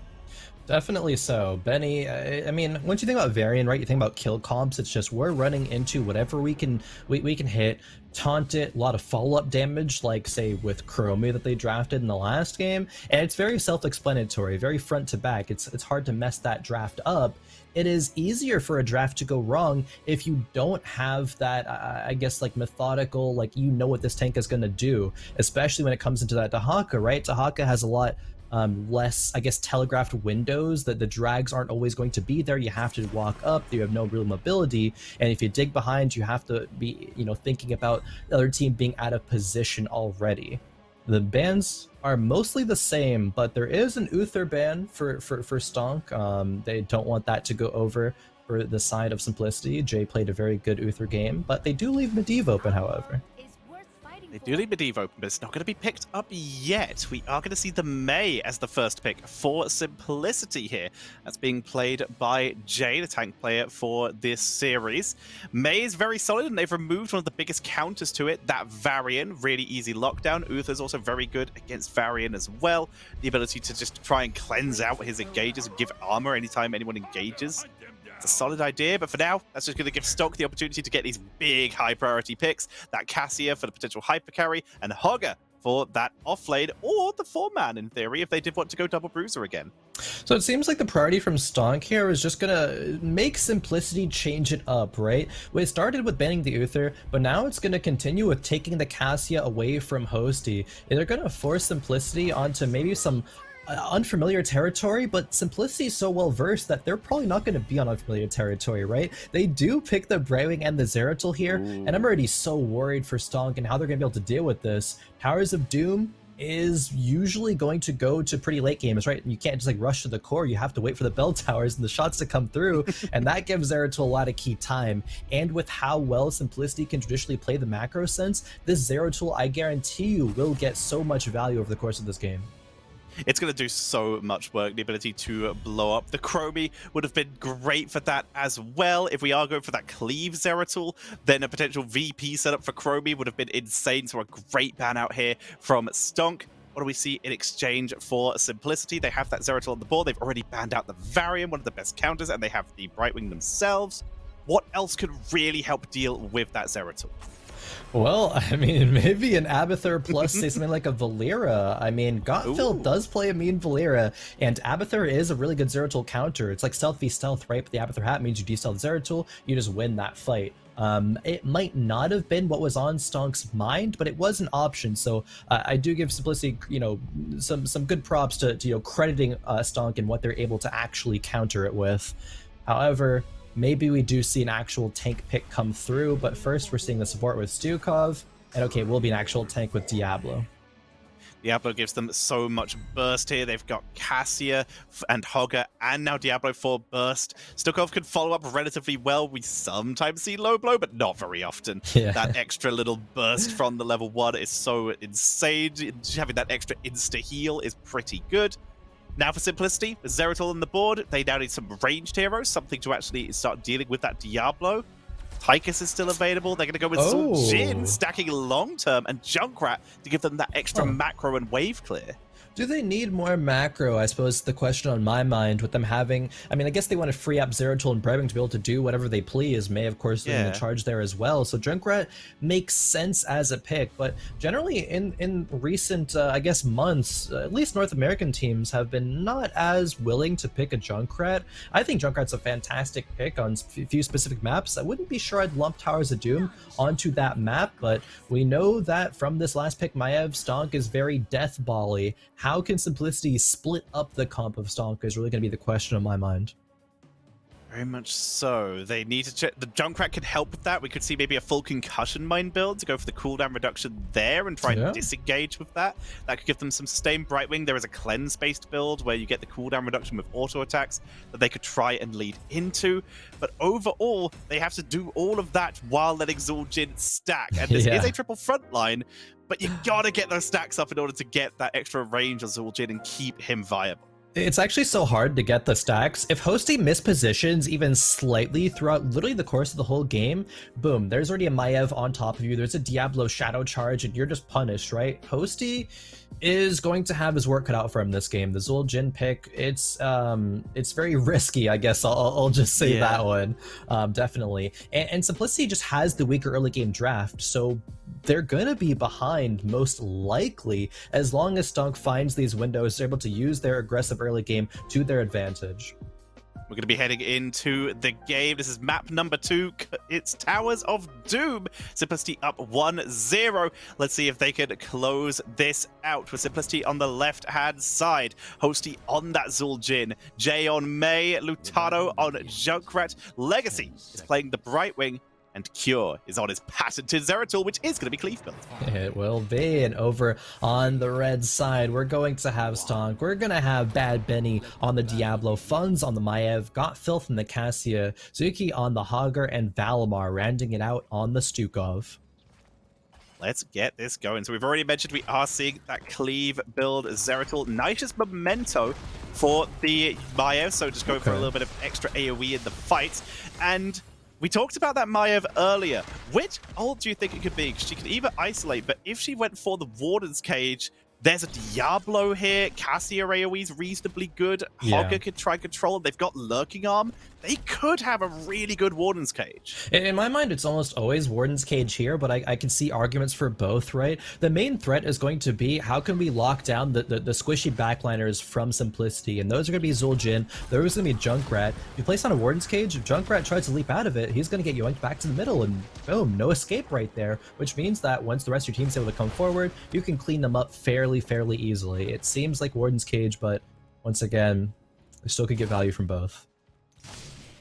Definitely so. Benny, I mean, once you think about Varian, right, you think about kill comps, it's just we're running into whatever we can hit, taunt it, a lot of follow-up damage, like, say, with Chromie that they drafted in the last game, and it's very self-explanatory, very front to back. It's hard to mess that draft up. It is easier for a draft to go wrong if you don't have that, I guess, like, methodical, like, you know what this tank is going to do, especially when it comes into that Dahaka, right? Dahaka has a lot less, I guess, telegraphed windows, that the drags aren't always going to be there. You have to walk up, you have no real mobility, and if you dig behind, you have to be, you know, thinking about the other team being out of position already. The bans are mostly the same, but there is an Uther ban for STONK. They don't want that to go over for the side of Simplicity. Jay played a very good Uther game, but they do leave Medivh open, however. They do leave Medivh open, but it's not going to be picked up yet. We are going to see the Mei as the first pick for Simplicity here. That's being played by Jay, the tank player for this series. Mei is very solid, and they've removed one of the biggest counters to it, that Varian. Really easy lockdown. Uther's also very good against Varian as well. The ability to just try and cleanse out his engages and give armor anytime anyone engages. It's a solid idea, but for now, that's just going to give STONK the opportunity to get these big high priority picks. That Cassia for the potential hyper carry, and Hogger for that offlane or the 4-man in theory if they did want to go double bruiser again. So it seems like the priority from STONK here is just gonna make Simplicity change it up, right? We started with banning the Uther, but now it's gonna continue with taking the Cassia away from Hosty. And they're gonna force Simplicity onto maybe some unfamiliar territory, but Simplicity is so well versed that they're probably not going to be on unfamiliar territory, right? They do pick the Brewing and the Zeratul here, and I'm already so worried for STONK and how they're going to be able to deal with this. Towers of Doom is usually going to go to pretty late games, right? You can't just like rush to the core. You have to wait for the bell towers and the shots to come through, and that gives Zeratul a lot of key time. And with how well Simplicity can traditionally play the macro sense, this Zeratul, I guarantee you, will get so much value over the course of this game. It's going to do so much work. The ability to blow up the Chromie would have been great for that as well. If we are going for that Cleave Zeratul, then a potential VP setup for Chromie would have been insane. So a great ban out here from STONK. What do we see in exchange for Simplicity? They have that Zeratul on the board. They've already banned out the Varian, one of the best counters, and they have the Brightwing themselves. What else could really help deal with that Zeratul? Well, I mean, maybe an Abathur plus, say, something like a Valera. I mean, Gotfill does play a mean Valera, and Abathur is a really good Zeratul counter. It's like stealth v stealth, right? But the Abathur hat means you de-stealth Zeratul, you just win that fight. It might not have been what was on Stonk's mind, but it was an option. So I do give Simplicity, you know, some good props to you know, crediting Stonk and what they're able to actually counter it with. However, maybe we do see an actual tank pick come through, but first we're seeing the support with Stukov, and okay, we'll be an actual tank with Diablo. Diablo gives them so much burst here. They've got Cassia and Hogger, and now Diablo for burst. Stukov can follow up relatively well. We sometimes see low blow, but not very often. Yeah. That extra little burst from the level 1 is so insane. Having that extra insta heal is pretty good. Now for Simplicity, with Zeratul on the board, they now need some ranged heroes, something to actually start dealing with that Diablo. Tychus is still available. They're going to go with Zul Jin, stacking long-term, and Junkrat to give them that extra macro and wave clear. Do they need more macro, I suppose, is the question on my mind, with them having... I mean, I guess they want to free up Zeratul and Breving to be able to do whatever they please. May, of course, leading the charge there as well. So Junkrat makes sense as a pick, but generally in recent, I guess, months, at least North American teams have been not as willing to pick a Junkrat. I think Junkrat's a fantastic pick on a few specific maps. I wouldn't be sure I'd lump Towers of Doom onto that map, but we know that from this last pick, Maiev, Stonk is very death-bally. How can Simplicity split up the comp of Stonk is really going to be the question on my mind. Very much so. They need to check. The Junkrat could help with that. We could see maybe a full concussion mine build to go for the cooldown reduction there and try and disengage with that. That could give them some sustained Brightwing. There is a cleanse-based build where you get the cooldown reduction with auto attacks that they could try and lead into. But overall, they have to do all of that while letting Zul Jin stack. And this is a triple front line, but you gotta get those stacks up in order to get that extra range of Zul Jin and keep him viable. It's actually so hard to get the stacks. If Hosty mispositions even slightly throughout literally the course of the whole game, boom, there's already a Maiev on top of you, there's a Diablo shadow charge, and you're just punished, right? Hosty is going to have his work cut out for him this game. The Zul Jin pick, it's very risky, I guess. I'll just say that one, definitely. And Simplicity just has the weaker early game draft, so they're gonna be behind most likely as long as Stonk finds these windows. They're able to use their aggressive early game to their advantage. We're going to be heading into the game. This is map number 2. It's Towers of Doom. Simplicity up 1-0. Let's see if they can close this out with Simplicity on the left-hand side. Hosty on that Zul Jin. Jay on May. Lutado on Junkrat. Legacy is playing the Brightwing. And Cure is on his patented Zeratul, which is going to be Cleave built. It will be. And over on the red side, we're going to have Stonk. We're going to have Bad Benny on the Diablo, Funds on the Maiev, Got Filth on the Cassia, Zuki on the Hogger, and Valimar rounding it out on the Stukov. Let's get this going. So we've already mentioned we are seeing that Cleave build Zeratul. Nicest memento for the Maiev, so just going for a little bit of extra AoE in the fight. And we talked about that Maiev earlier. Which ult do you think it could be? She could either isolate, but if she went for the Warden's Cage, There's a Diablo here. Cassia AoE's reasonably good. Yeah. Hogger could try control. They've got Lurking Arm. They could have a really good Warden's Cage. In my mind, it's almost always Warden's Cage here, but I can see arguments for both, right? The main threat is going to be how can we lock down the squishy backliners from Simplicity, and those are going to be Zul'jin, there's going to be Junkrat. If you place on a Warden's Cage, if Junkrat tries to leap out of it, he's going to get yoinked back to the middle, and boom, no escape right there, which means that once the rest of your team's able to come forward, you can clean them up fairly easily. It seems like Warden's Cage, but once again, we still could get value from both.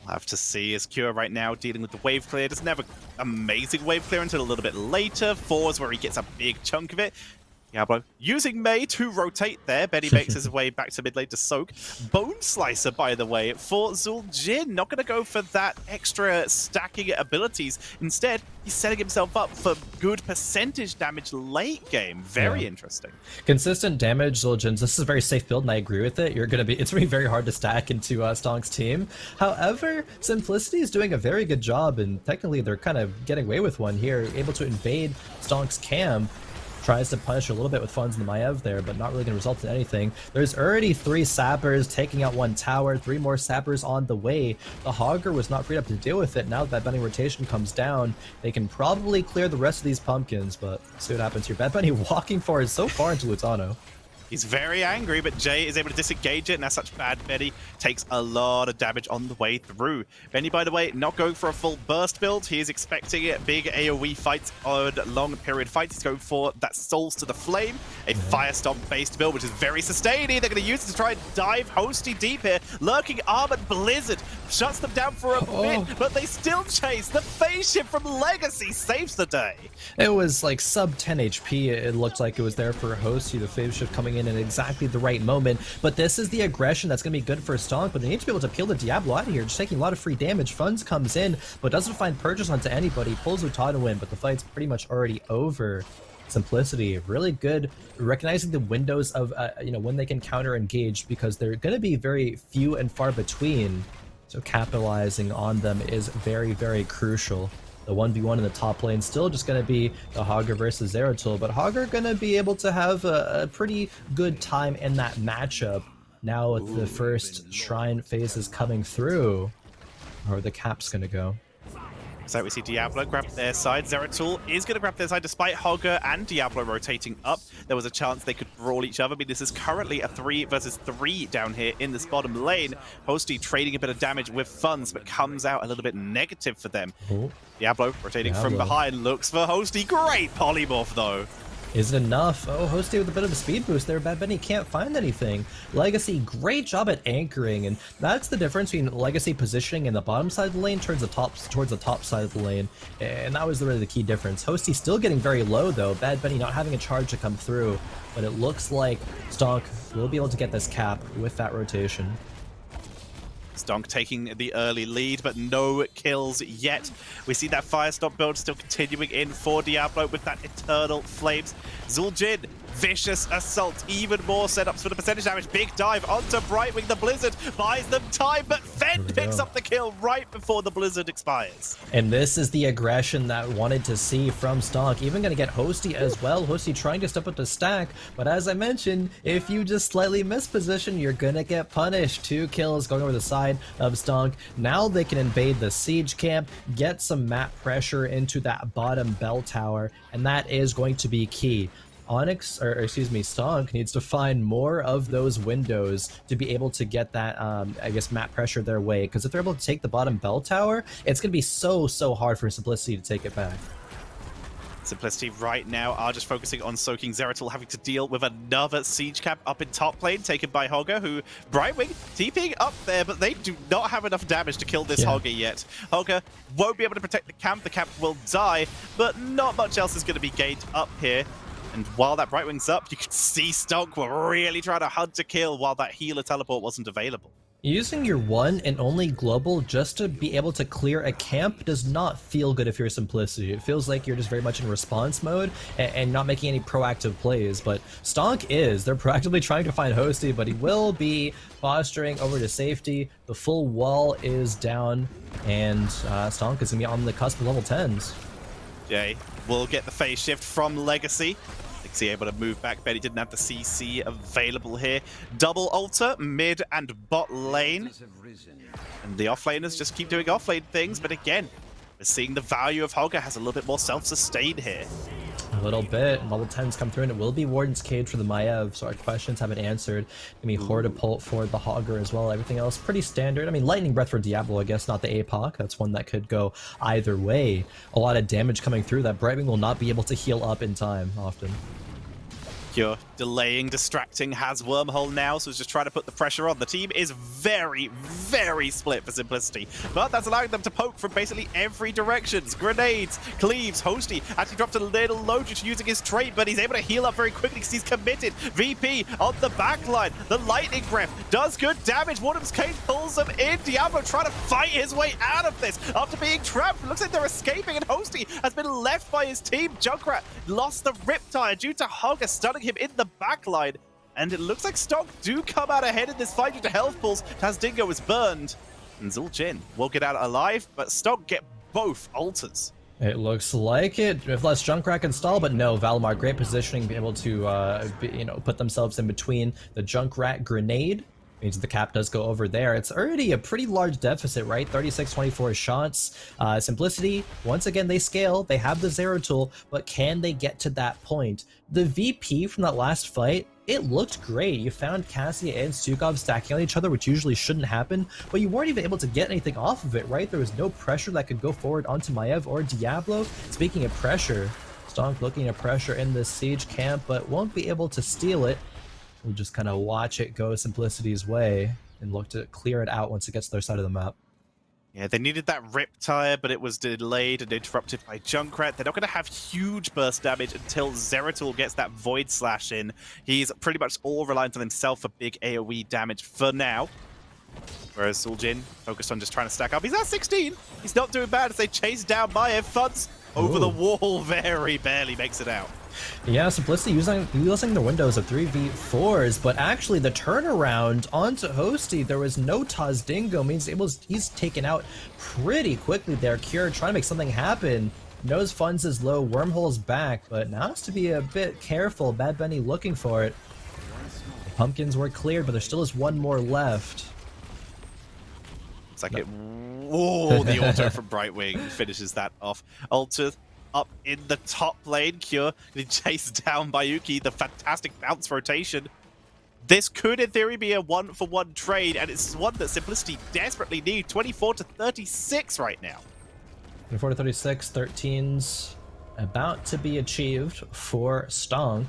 We'll have to see, as Cure right now dealing with the wave clear. Doesn't have an amazing wave clear until a little bit later. 4 is where he gets a big chunk of it. Diablo using Mei to rotate there. Benny makes his way back to mid lane to soak. Bone Slicer, by the way, for Zul'jin. Not going to go for that extra stacking abilities. Instead, he's setting himself up for good percentage damage late game. Very interesting. Consistent damage, Zul'jin. This is a very safe build, and I agree with it. It's going to be very hard to stack into STONK's team. However, Simplicity is doing a very good job, and technically they're kind of getting away with one here, able to invade STONK's camp. Tries to punish a little bit with funds in the Maiev there, but not really going to result in anything. There's already 3 sappers taking out 1 tower, 3 more sappers on the way. The Hogger was not freed up to deal with it. Now that Bad Bunny rotation comes down, they can probably clear the rest of these pumpkins, but see what happens here. Bad Bunny walking forward so far into Lutano. He's very angry, but Jay is able to disengage it, and as such, Bad Benny takes a lot of damage on the way through. Benny, by the way, not going for a full burst build. He is expecting big AoE fights on long period fights. He's going for that Souls to the Flame, a Firestorm-based build, which is very sustaining. They're going to use it to try and dive Hosty deep here. Lurking Arm and Blizzard shuts them down for a bit, but they still chase. The phase shift from Legacy saves the day. It was like sub 10 HP. It looked like it was there for Hosty. The phase shift coming in at exactly the right moment, but this is the aggression that's going to be good for STONK, but they need to be able to peel the Diablo out of here, just taking a lot of free damage. Funds comes in, but doesn't find purchase onto anybody, pulls Lutano in, but the fight's pretty much already over. Simplicity, really good recognizing the windows of when they can counter engage, because they're going to be very few and far between, so capitalizing on them is very crucial. The 1v1 in the top lane still just going to be the Hogger versus Zeratul, but Hogger going to be able to have a pretty good time in that matchup. Now with the first Shrine phases coming through, or the cap's going to go. So we see Diablo grab their side. Zeratul is going to grab their side despite Hogger and Diablo rotating up. There was a chance they could brawl each other. I mean, this is currently a 3 versus 3 down here in this bottom lane. Hosty trading a bit of damage with funds, but comes out a little bit negative for them. Diablo rotating from behind, looks for Hosty. Great polymorph though. Is it enough? Oh, Hosty with a bit of a speed boost there. Bad Bunny can't find anything. Legacy, great job at anchoring, and that's the difference between Legacy positioning in the bottom side of the lane towards the top side of the lane, and that was really the key difference. Hosty still getting very low though. Bad Bunny not having a charge to come through, but it looks like STONK will be able to get this cap with that rotation. STONK taking the early lead, but no kills yet. We see that Firestorm build still continuing in for Diablo with that Eternal Flames. Zul'jin, vicious assault, even more setups for the percentage damage. Big dive onto Brightwing. The Blizzard buys them time, but Fen picks up the kill right before the Blizzard expires. And this is the aggression that wanted to see from STONK. Even going to get Hosty as well. Hosty trying to step up the stack, but as I mentioned, if you just slightly misposition, you're going to get punished. 2 kills going over the side of STONK. Now they can invade the siege camp, get some map pressure into that bottom bell tower, and that is going to be key. STONK needs to find more of those windows to be able to get that, I guess, map pressure their way, because if they're able to take the bottom bell tower, it's going to be so hard for Simplicity to take it back. Simplicity right now are just focusing on soaking. Zeratul having to deal with another siege cap up in top lane, taken by Hogger, who Brightwing TPing up there, but they do not have enough damage to kill this Hogger yet. Hogger won't be able to protect the camp will die, but not much else is going to be gained up here. And while that Brightwing's up, you can see STONK were really trying to hunt to kill while that healer teleport wasn't available. Using your one and only global just to be able to clear a camp does not feel good if you're Simplicity. It feels like you're just very much in response mode and not making any proactive plays, but STONK is. They're proactively trying to find Hosty, but he will be posturing over to safety. The full wall is down, and STONK is going to be on the cusp of level 10s. Jay will get the phase shift from Legacy. Legacy able to move back. Benny didn't have the CC available here. Double altar, mid and bot lane. And the offlaners just keep doing offlane things, but again, we're seeing the value of Hogger has a little bit more self-sustain here. A little bit. Level 10's come through, and it will be Warden's Cage for the Maiev, so our questions have been answered. I mean, Hortapult for the Hogger as well. Everything else pretty standard. I mean, Lightning Breath for Diablo, I guess, not the APOC. That's one that could go either way. A lot of damage coming through that Brightwing will not be able to heal up in time often. Cure delaying, distracting, has Wormhole now, so it's just trying to put the pressure on. The team is very, very split for Simplicity, but that's allowing them to poke from basically every direction. Grenades, cleaves, Hosty actually dropped a little low just using his trait, but he's able to heal up very quickly because he's committed. VP on the backline. The Lightning Breath does good damage. Warden's Cage pulls him in. Diablo trying to fight his way out of this after being trapped. It looks like they're escaping, and Hosty has been left by his team. Junkrat lost the Riptide due to Hogger stunning him in the backline, and it looks like STONK do come out ahead in this fight due to health pulls. Tazdingo is burned, and Zul'jin will get out alive, but STONK get both altars. It looks like it. If less Junkrat can stall, but no, Valimar, great positioning, be able to put themselves in between the Junkrat grenade. Means the cap does go over there. It's already a pretty large deficit, right? 36-24 shots. Simplicity, once again, they scale. They have the Zeratul, but can they get to that point? The VP from that last fight, it looked great. You found Cassia and Stukov stacking on each other, which usually shouldn't happen, but you weren't even able to get anything off of it, right? There was no pressure that could go forward onto Maiev or Diablo. Speaking of pressure, STONK looking at pressure in this siege camp, but won't be able to steal it. We'll just kind of watch it go Simplicity's way and look to clear it out once it gets to their side of the map. Yeah, they needed that Riptire, but it was delayed and interrupted by Junkrat. They're not going to have huge burst damage until Zeratul gets that Void Slash in. He's pretty much all reliant on himself for big AoE damage for now. Whereas Zul'jin focused on just trying to stack up. He's at 16. He's not doing bad as they chase down Maiev. Fuds over the wall, very barely makes it out. Yeah, Simplicity using the windows of 3v4s, but actually the turnaround onto Hosty, there was no Tazdingo, means he's taken out pretty quickly there. Cure trying to make something happen. Knows funds is low, Wormhole's back, but now has to be a bit careful. Bad Benny looking for it. The pumpkins were cleared, but there still is one more left. It's like Whoa, the auto from Brightwing finishes that off. Alter up in the top lane. Cure getting chased down by Uki. The fantastic bounce rotation. This could, in theory, be a one-for-one trade, and it's one that Simplicity desperately need. 24-36 right now. 24-36, 13's about to be achieved for STONK.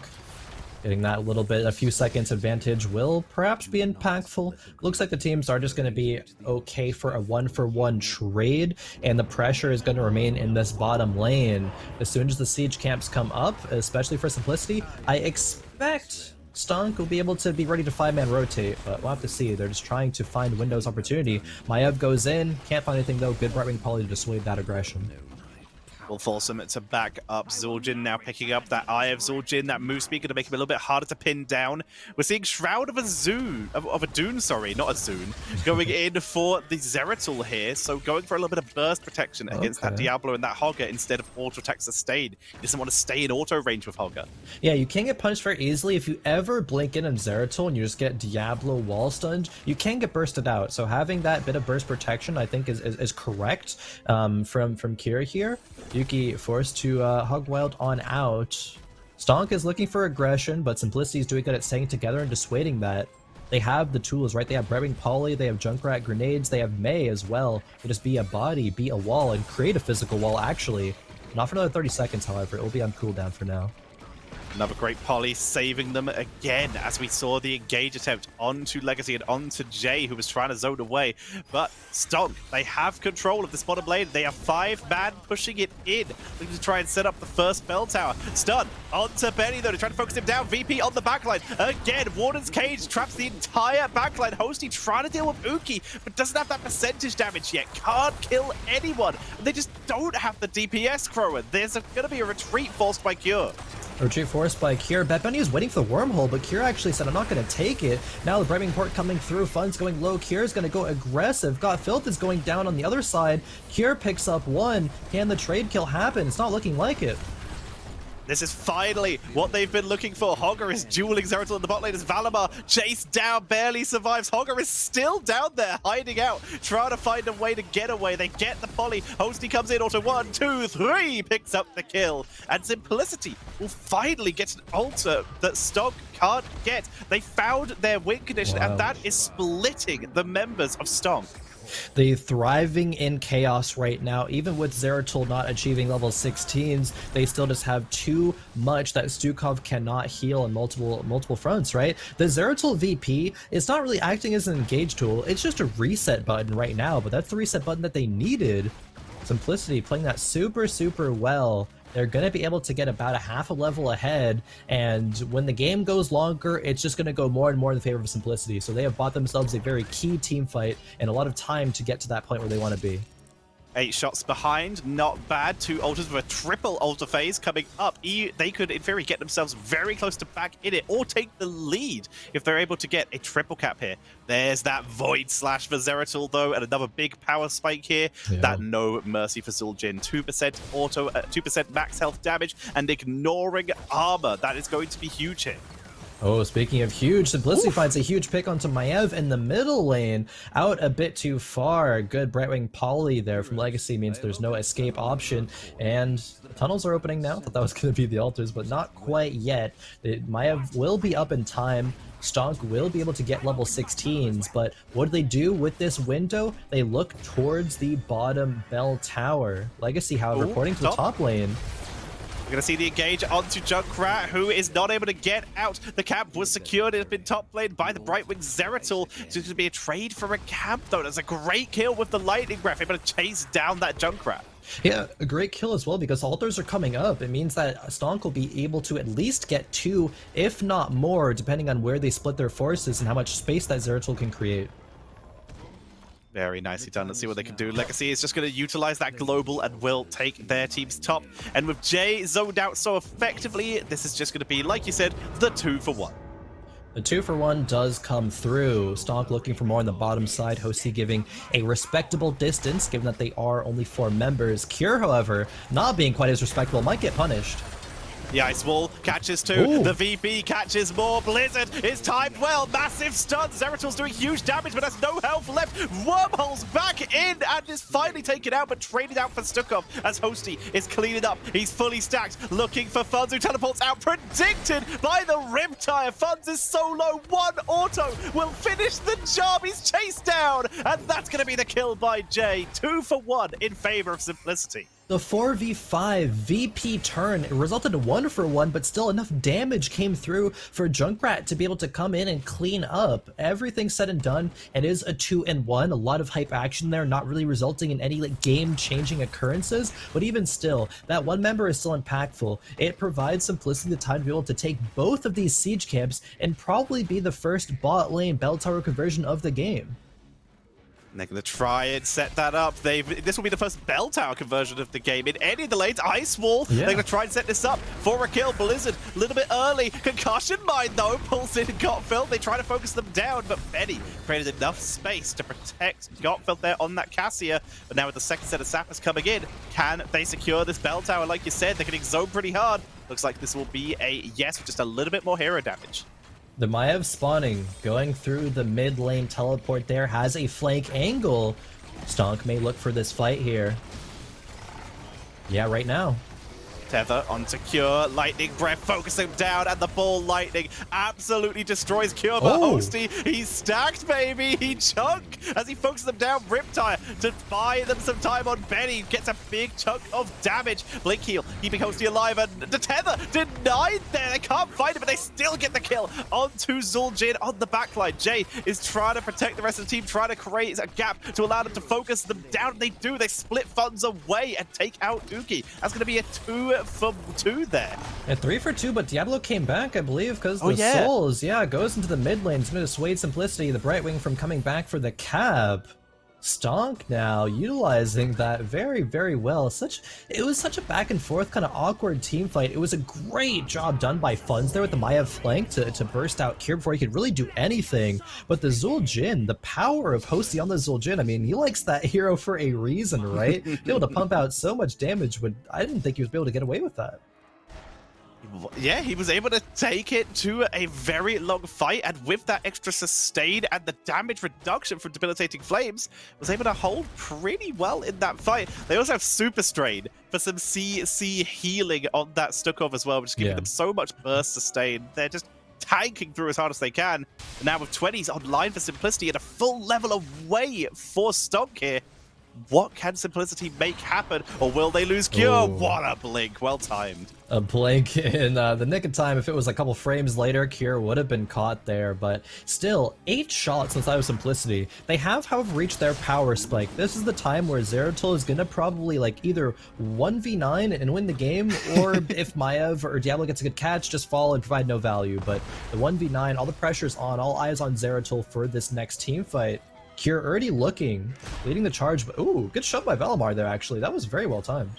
Getting that little bit, a few seconds advantage will perhaps be impactful. Looks like the teams are just going to be okay for a one-for-one trade, and the pressure is going to remain in this bottom lane. As soon as the siege camps come up, especially for Simplicity, I expect STONK will be able to be ready to 5-man rotate, but we'll have to see. They're just trying to find Windows opportunity. Maiev goes in, can't find anything though. Good Brightwing Poly to dissuade that aggression. Will force him to back up. Zul'jin now picking up that eye of Zul'jin, that move speed, going to make him a little bit harder to pin down. We're seeing Shroud of a Dune, sorry, not a Zune, going in for the Zeratul here, so going for a little bit of burst protection against that Diablo and that Hogger instead of auto attack sustain. He doesn't want to stay in auto range with Hogger. Yeah, you can get punched very easily. If you ever blink in on Zeratul and you just get Diablo wall stunned, you can get bursted out. So having that bit of burst protection, I think, is correct from Kira here. Yuki forced to hug wild on out. STONK is looking for aggression, but Simplicity is doing good at staying together and dissuading that. They have the tools, right? They have Brightwing Poly, they have Junkrat grenades, they have Mei as well. They just be a body, be a wall, and create a physical wall, actually. Not for another 30 seconds, however. It will be on cooldown for now. Another great poly saving them again, as we saw the engage attempt onto Legacy and onto Jay, who was trying to zone away. But STONK, they have control of this bottom lane. They are 5-man pushing it in, looking to try and set up the first bell tower. Stun onto Benny, though, to try to focus him down. VP on the backline. Again, Warden's Cage traps the entire backline. Hosty trying to deal with Uki, but doesn't have that percentage damage yet. Can't kill anyone. They just don't have the DPS, Crower. There's going to be a retreat forced by Cure. Retreat forced by Kier. Bet Bunny is waiting for the wormhole, but Kier actually said, I'm not going to take it. Now the Brightwing port coming through. Fun's going low. Kier's going to go aggressive. Got Filth is going down on the other side. Kier picks up one. Can the trade kill happen? It's not looking like it. This is finally what they've been looking for. Hogger is dueling Zeratul in the bot lane as Valimar chased down, barely survives. Hogger is still down there, hiding out, trying to find a way to get away. They get the poly. Hosty comes in, auto 1, 2, 3, picks up the kill. And Simplicity will finally get an altar that STONK can't get. They found their win condition, and that is splitting the members of STONK. They thriving in chaos right now. Even with Zeratul not achieving level 16s, they still just have too much that Stukov cannot heal in multiple fronts, right? The Zeratul VP is not really acting as an engage tool. It's just a reset button right now, but that's the reset button that they needed. Simplicity playing that super well. They're going to be able to get about a half a level ahead, and when the game goes longer, it's just going to go more and more in the favor of Simplicity. So they have bought themselves a very key team fight and a lot of time to get to that point where they want to be. 8 shots behind, not bad. 2 altars with a triple altar phase coming up. They could, in theory, get themselves very close to back in it or take the lead if they're able to get a triple cap here. There's that Void Slash for Zeratul, though, and another big power spike here. Yeah. That No Mercy for Zul'jin. 2% auto, 2% max health damage, and ignoring armor. That is going to be huge here. Oh, speaking of huge, Simplicity finds a huge pick onto Maiev in the middle lane. Out a bit too far. Good Brightwing poly there from Legacy means there's no escape option. And the tunnels are opening now. Thought that was going to be the altars, but not quite yet. Maiev will be up in time. STONK will be able to get level 16s, but what do they do with this window? They look towards the bottom bell tower. Legacy, however, according to the top lane, we're going to see the engage onto Junkrat, who is not able to get out. The camp was secured. It has been top played by the Brightwing Zeratul. It's going to be a trade for a camp, though. That's a great kill with the lightning breath, able to chase down that Junkrat. Yeah, a great kill as well, because altars are coming up. It means that STONK will be able to at least get 2, if not more, depending on where they split their forces and how much space that Zeratul can create. Very nicely done. Let's see what they can do. Legacy is just going to utilize that global and will take their team's top. And with Jay zoned out so effectively, this is just going to be, like you said, the 2-for-1. The 2-for-1 does come through. STONK looking for more on the bottom side. Hosty giving a respectable distance, given that they are only 4 members. Cure, however, not being quite as respectable, might get punished. The Ice Wall catches 2. Ooh. The VP catches more. Blizzard is timed well. Massive stun. Zeratul's doing huge damage, but has no health left. Wormhole's back in and is finally taken out, but traded out for Stukov as Hosty is cleaning up. He's fully stacked, looking for Funz, who teleports out. Predicted by the Riptire. Funz is so low. 1 auto will finish the job. He's chased down, and that's going to be the kill by Jay. 2-for-1 in favor of Simplicity. The 4v5 VP turn resulted in 1-for-1, but still enough damage came through for Junkrat to be able to come in and clean up. Everything said and done, it is a 2-in-1. A lot of hype action there, not really resulting in any game-changing occurrences, but even still, that one member is still impactful. It provides Simplicity the time to be able to take both of these siege camps and probably be the first bot lane bell tower conversion of the game. And they're going to try and set that up. This will be the first bell tower conversion of the game. In any of the lanes, Ice Wall, they're going to try and set this up for a kill. Blizzard, a little bit early. Concussion Mine, though, pulls in Gottfeld. They try to focus them down, but Benny created enough space to protect Gottfeld there on that Cassia. But now with the second set of sappers coming in, can they secure this bell tower? Like you said, they're getting zoned pretty hard. Looks like this will be a yes with just a little bit more hero damage. The Maiev spawning, going through the mid lane teleport there, has a flank angle. STONK may look for this fight here. Yeah, right now. Tether onto Cure, Lightning Breath focusing down, and the ball Lightning absolutely destroys Cure, but Hosty, he's stacked, baby! He chunk as he focuses them down. Riptire to buy them some time on Benny, gets a big chunk of damage. Blink Heal, keeping Hosty alive, and the Tether denied there. They can't find it, but they still get the kill onto Zul'jin on the backline. Jay is trying to protect the rest of the team, trying to create a gap to allow them to focus them down. They do, they split funds away and take out Uki. That's going to be a 2-for-2 there. A 3-for-2, but Diablo came back, I believe, because the souls, goes into the mid lane. It's going to dissuade Simplicity, the Brightwing, from coming back for the cap. STONK now utilizing that very, very well. It was such a back and forth kind of awkward team fight. It was a great job done by Funds there with the Maiev flank to burst out Cure before he could really do anything. But the Zul'jin, the power of Hosty on the Zul'jin, I mean, he likes that hero for a reason, right? Be able to pump out so much damage when I didn't think he was able to get away with that. Yeah, he was able to take it to a very long fight, and with that extra sustain and the damage reduction from debilitating flames, was able to hold pretty well in that fight. They also have Super Strain for some CC healing on that Stukov as well, which is giving them so much burst sustain. They're just tanking through as hard as they can. And now with 20s online for Simplicity and a full level away for STONK here, what can Simplicity make happen, or will they lose Cure? Oh. What a blink, well timed. A blink in the nick of time. If it was a couple frames later, Cure would have been caught there, but still, 8 shots inside of Simplicity. They have, however, reached their power spike. This is the time where Zeratul is gonna probably like either 1v9 and win the game, or if Maiev or Diablo gets a good catch, just fall and provide no value. But the 1v9, all the pressure's on, all eyes on Zeratul for this next team fight. Cure already looking, leading the charge, but ooh, good shot by Valimar there actually. That was very well timed.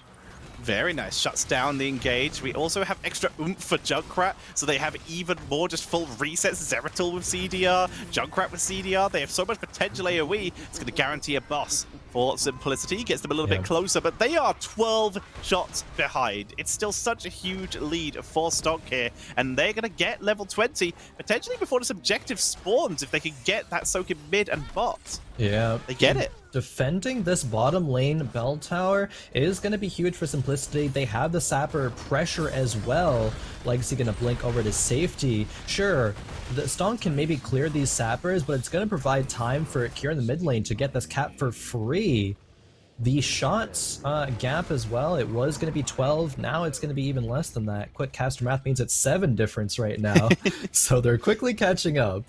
Very nice. Shuts down the engage. We also have extra oomph for Junkrat, so they have even more just full resets. Zeratul with CDR, Junkrat with CDR. They have so much potential AoE. It's going to guarantee a boss for Simplicity. Gets them a little bit closer, but they are 12 shots behind. It's still such a huge lead for STONK here, and they're going to get level 20, potentially before this objective spawns, if they can get that soak in mid and bot. Yeah. They get it. Defending this bottom lane bell tower is going to be huge for Simplicity. They have the Sapper pressure as well. Legacy going to blink over to safety. Sure, the STONK can maybe clear these Sappers, but it's going to provide time for Cure in the mid lane to get this cap for free. The shots gap as well, it was going to be 12. Now it's going to be even less than that. Quick caster math means it's 7 difference right now. So they're quickly catching up.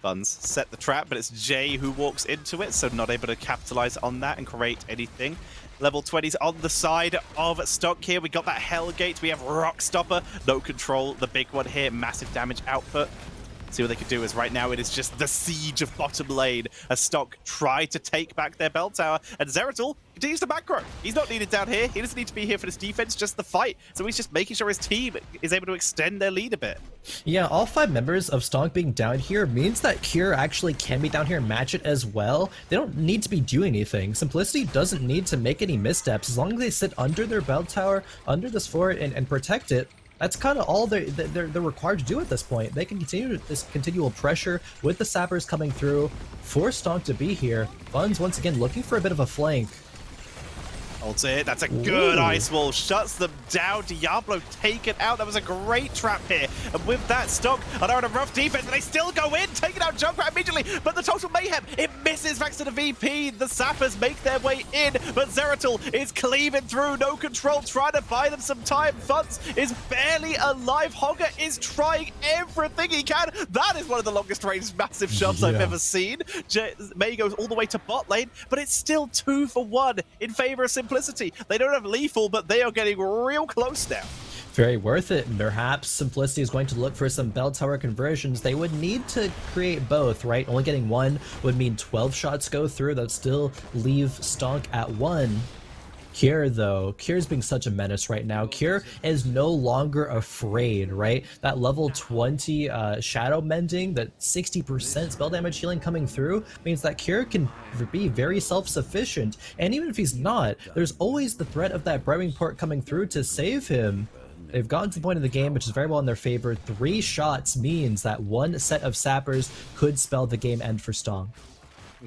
Funds set the trap, but it's Jay who walks into it, so not able to capitalize on that and create anything. Level 20s on the side of STONK here. We got that Hellgate, we have Rock Stopper, no control, the big one here, massive damage output. See what they can do is right now it is just the siege of bottom lane as STONK try to take back their bell tower, and Zeratul continues to macro. He's not needed down here. He doesn't need to be here for this defense, just the fight. So he's just making sure his team is able to extend their lead a bit. Yeah, all 5 members of STONK being down here means that Cure actually can be down here and match it as well. They don't need to be doing anything. Simplicity doesn't need to make any missteps. As long as they sit under their bell tower, under this fort, and protect it, that's kind of all they're required to do at this point. They can continue this continual pressure with the Sappers coming through, force STONK to be here. Funds once again looking for a bit of a flank. Holds it. That's a good ice wall. Shuts them down. Diablo taken out. That was a great trap here. And with that, STONK are now in a rough defense, but they still go in, taking out Junkrat immediately. But the total mayhem, it misses thanks to the VP. The Sappers make their way in, but Zeratul is cleaving through. No control, trying to buy them some time. Funds is barely alive. Hogger is trying everything he can. That is one of the longest range massive shoves I've ever seen. May goes all the way to bot lane, but it's still 2 for 1 in favor of Simplicity. They don't have lethal, but they are getting real close now. Very worth it. Perhaps Simplicity is going to look for some bell tower conversions. They would need to create both, right? Only getting 1 would mean 12 shots go through. That would still leave STONK at 1. Cure, though, Cure's being such a menace right now. Cure is no longer afraid, right? That level 20 shadow mending, that 60% spell damage healing coming through means that Cure can be very self-sufficient. And even if he's not, there's always the threat of that Brewing Port coming through to save him. They've gotten to the point of the game, which is very well in their favor. 3 shots means that 1 set of Sappers could spell the game end for STONK.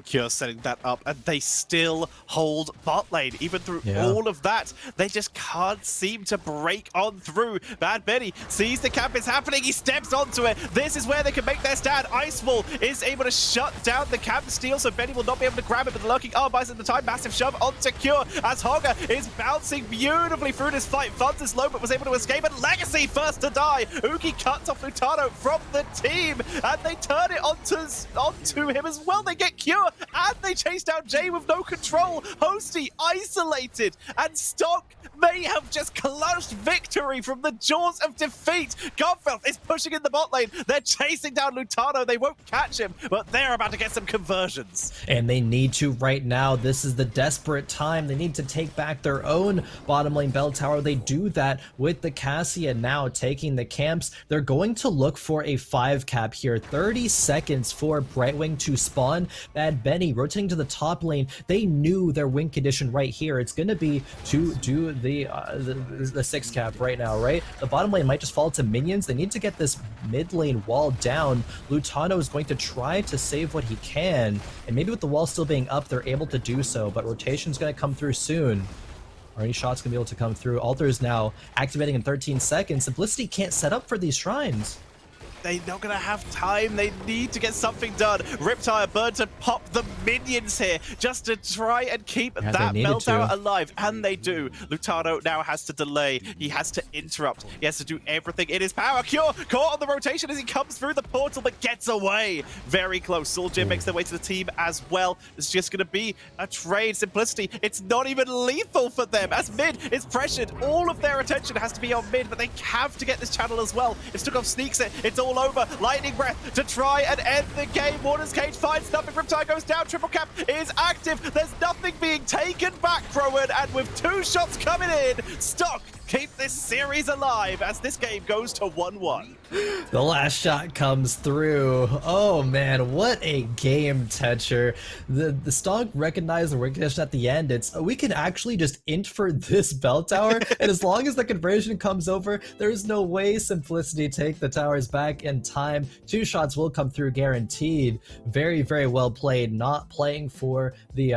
Cure setting that up, and they still hold bot lane. Even through all of that, they just can't seem to break on through. Bad Benny sees the camp is happening. He steps onto it. This is where they can make their stand. Ice Wall is able to shut down the camp steal, so Benny will not be able to grab it, but the lurking arm buys at the time. Massive shove onto Cure as Hogger is bouncing beautifully through this fight. Funds is low, but was able to escape, and Legacy first to die. Uki cuts off Lutano from the team, and they turn it onto him as well. They get Cure. Cure, and they chase down Jay with no control. Hosty isolated, and STONK may have just clutched victory from the jaws of defeat. Godfelth is pushing in the bot lane. They're chasing down Lutano. They won't catch him, but they're about to get some conversions. And they need to right now. This is the desperate time. They need to take back their own bottom lane bell tower. They do that with the Cassia now taking the camps. They're going to look for a 5 cap here. 30 seconds for Brightwing to spawn. Bad Benny rotating to the top lane. They knew their win condition right here. It's going to be to do the 6 cap right now, right? The bottom lane might just fall to minions. They need to get this mid lane wall down. Lutano is going to try to save what he can, and maybe with the wall still being up, they're able to do so, but rotation's going to come through soon. Are any shots going to be able to come through? Alter is now activating in 13 seconds. Simplicity can't set up for these shrines. They're not going to have time. They need to get something done. Riptire, Bird to pop the minions here just to try and keep that bell tower alive. And they do. Lutano now has to delay. He has to interrupt. He has to do everything in his power. Cure caught on the rotation as he comes through the portal, but gets away. Very close. Soulja makes their way to the team as well. It's just going to be a trade. Simplicity, it's not even lethal for them as mid is pressured. All of their attention has to be on mid, but they have to get this channel as well. If Stukov sneaks it, it's all over. Lightning Breath to try and end the game. Warden's Cage finds nothing. Riptide goes down. Triple cap is active. There's nothing being taken back, Rowan, and with 2 shots coming in, STONK keep this series alive as this game goes to 1-1. The last shot comes through. Oh man, what a game, Tetcher. The STONK recognized the recognition at the end. It's we can actually just int for this bell tower, and as long as the conversion comes over, there's no way Simplicity take the towers back in time. 2 shots will come through guaranteed. Very, very well played. Not playing for the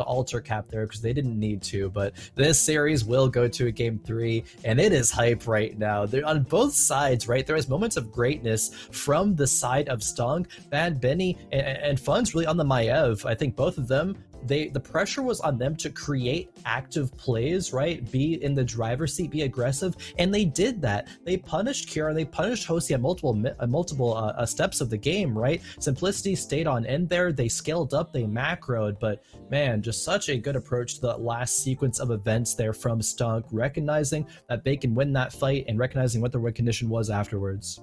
altar cap there because they didn't need to, but this series will go to a game 3, and it is hype right now. They're on both sides, right? There is moments of greatness from the side of STONK. Bad Benny and Fun's really on the Maiev. I think both of them, the pressure was on them to create active plays, right? Be in the driver's seat, be aggressive, and they did that. They punished Kira, they punished Hosey at multiple steps of the game, right? Simplicity stayed on in there, they scaled up, they macroed, but man, just such a good approach to the last sequence of events there from STONK, recognizing that they can win that fight and recognizing what the win condition was afterwards.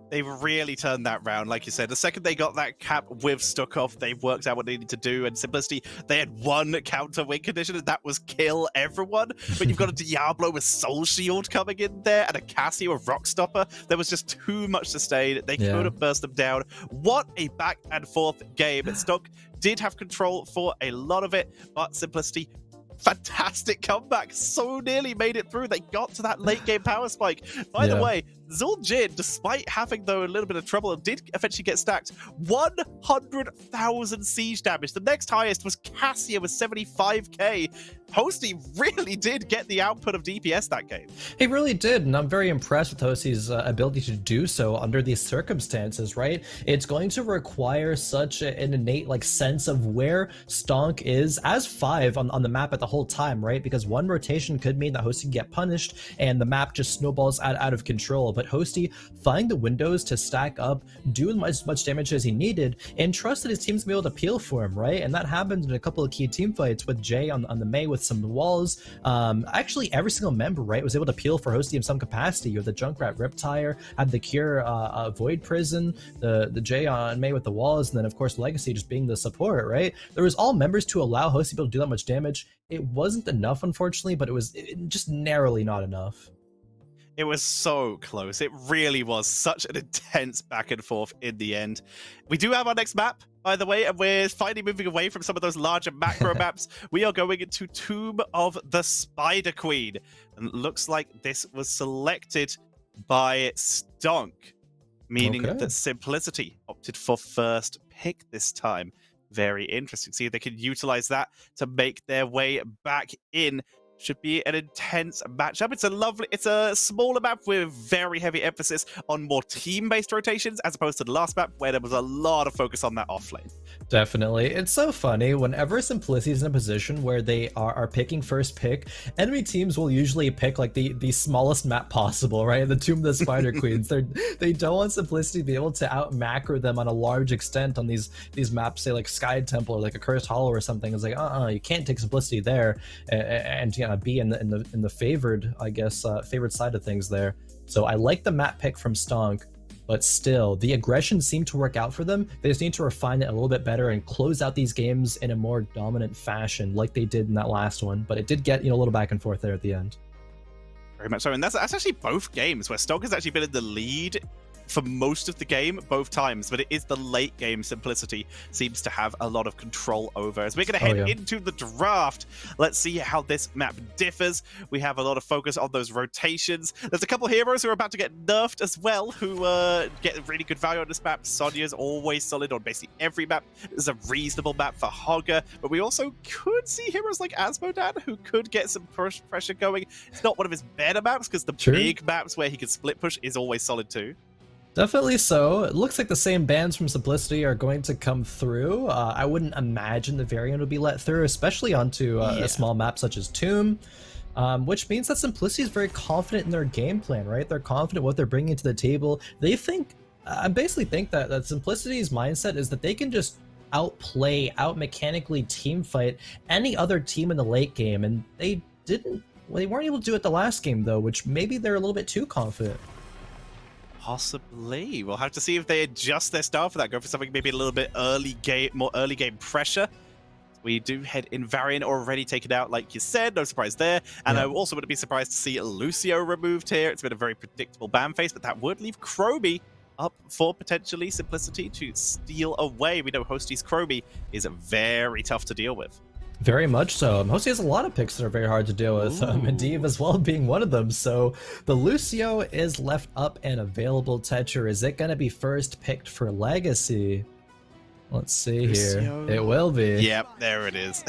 They really turned that round, like you said. The second they got that cap with Stukov, they worked out what they needed to do. And Simplicity, they had one counter win condition, and that was kill everyone. But you've got a Diablo with Soul Shield coming in there, and a Cassie with Rock Stopper. There was just too much sustain. They couldn't burst them down. What a back and forth game. STONK did have control for a lot of it, but Simplicity, fantastic comeback. So nearly made it through. They got to that late game power spike. By the way, Zul'jin, despite having though a little bit of trouble, did eventually get stacked. 100,000 siege damage. The next highest was Cassia with 75k. Hosty really did get the output of DPS that game. He really did, and I'm very impressed with Hosty's ability to do so under these circumstances, right? It's going to require such an innate sense of where STONK is as 5 on the map at the whole time, right? Because one rotation could mean that Hosty can get punished and the map just snowballs out of control. But Hosty find the windows to stack up, do as much damage as he needed, and trust that his team's gonna be able to peel for him, right? And that happened in a couple of key team fights with Jay on the Mei with some walls. Actually, every single member, right, was able to peel for Hosty in some capacity. You have the Junkrat Riptire, had the Cure Void Prison, the Jay on Mei with the walls, and then of course Legacy just being the support, right? There was all members to allow Hosty to be able to do that much damage. It wasn't enough, unfortunately, but it was just narrowly not enough. It was so close. It really was such an intense back and forth in the end. We do have our next map, by the way, and we're finally moving away from some of those larger macro maps. We are going into Tomb of the Spider Queen. And it looks like this was selected by STONK, meaning that Simplicity opted for first pick this time. Very interesting. See if they can utilize that to make their way back in. should be an intense matchup. It's a smaller map with very heavy emphasis on more team-based rotations as opposed to the last map where there was a lot of focus on that offlane. Definitely. It's so funny. Whenever Simplicity is in a position where they are picking first pick, enemy teams will usually pick like the smallest map possible, right? The Tomb of the Spider Queens. They don't want Simplicity to be able to out macro them on a large extent on these maps, say like Sky Temple or like a Cursed Hollow or something. It's like, you can't take Simplicity there and be in the favored, I guess, favored side of things there. So I like the map pick from STONK. But still, the aggression seemed to work out for them. They just need to refine it a little bit better and close out these games in a more dominant fashion like they did in that last one. But it did get, a little back and forth there at the end. Very much so. And that's actually both games where STONK has actually been in the lead for most of the game, both times, but it is the late game Simplicity seems to have a lot of control over. As we're going to head into the draft, let's see how this map differs. We have a lot of focus on those rotations. There's a couple heroes who are about to get nerfed as well, who get really good value on this map. Sonya's always solid on basically every map. It's a reasonable map for Hogger, but we also could see heroes like Asmodan who could get some pressure going. It's not one of his better maps because the big maps where he can split push is always solid too. Definitely so. It looks like the same bans from Simplicity are going to come through. I wouldn't imagine the variant would be let through, especially onto a small map such as Tomb, which means that Simplicity is very confident in their game plan, right? They're confident what they're bringing to the table. They think, I basically think that Simplicity's mindset is that they can just outplay, out-mechanically team fight any other team in the late game, and they weren't able to do it the last game, though, which maybe they're a little bit too confident. Possibly. We'll have to see if they adjust their style for that. Go for something maybe a little bit more early game pressure. We do head in variant already taken out, like you said. No surprise there. And I also wouldn't be surprised to see Lucio removed here. It's been a very predictable ban face, but that would leave Chromie up for potentially Simplicity to steal away. We know Hosty's Chromie is very tough to deal with. Very much so. Hosty has a lot of picks that are very hard to deal with, Medivh as well being one of them. So the Lucio is left up and available. Tetcher, is it going to be first picked for Legacy? Let's see Lucio. Here. It will be. Yep, there it is.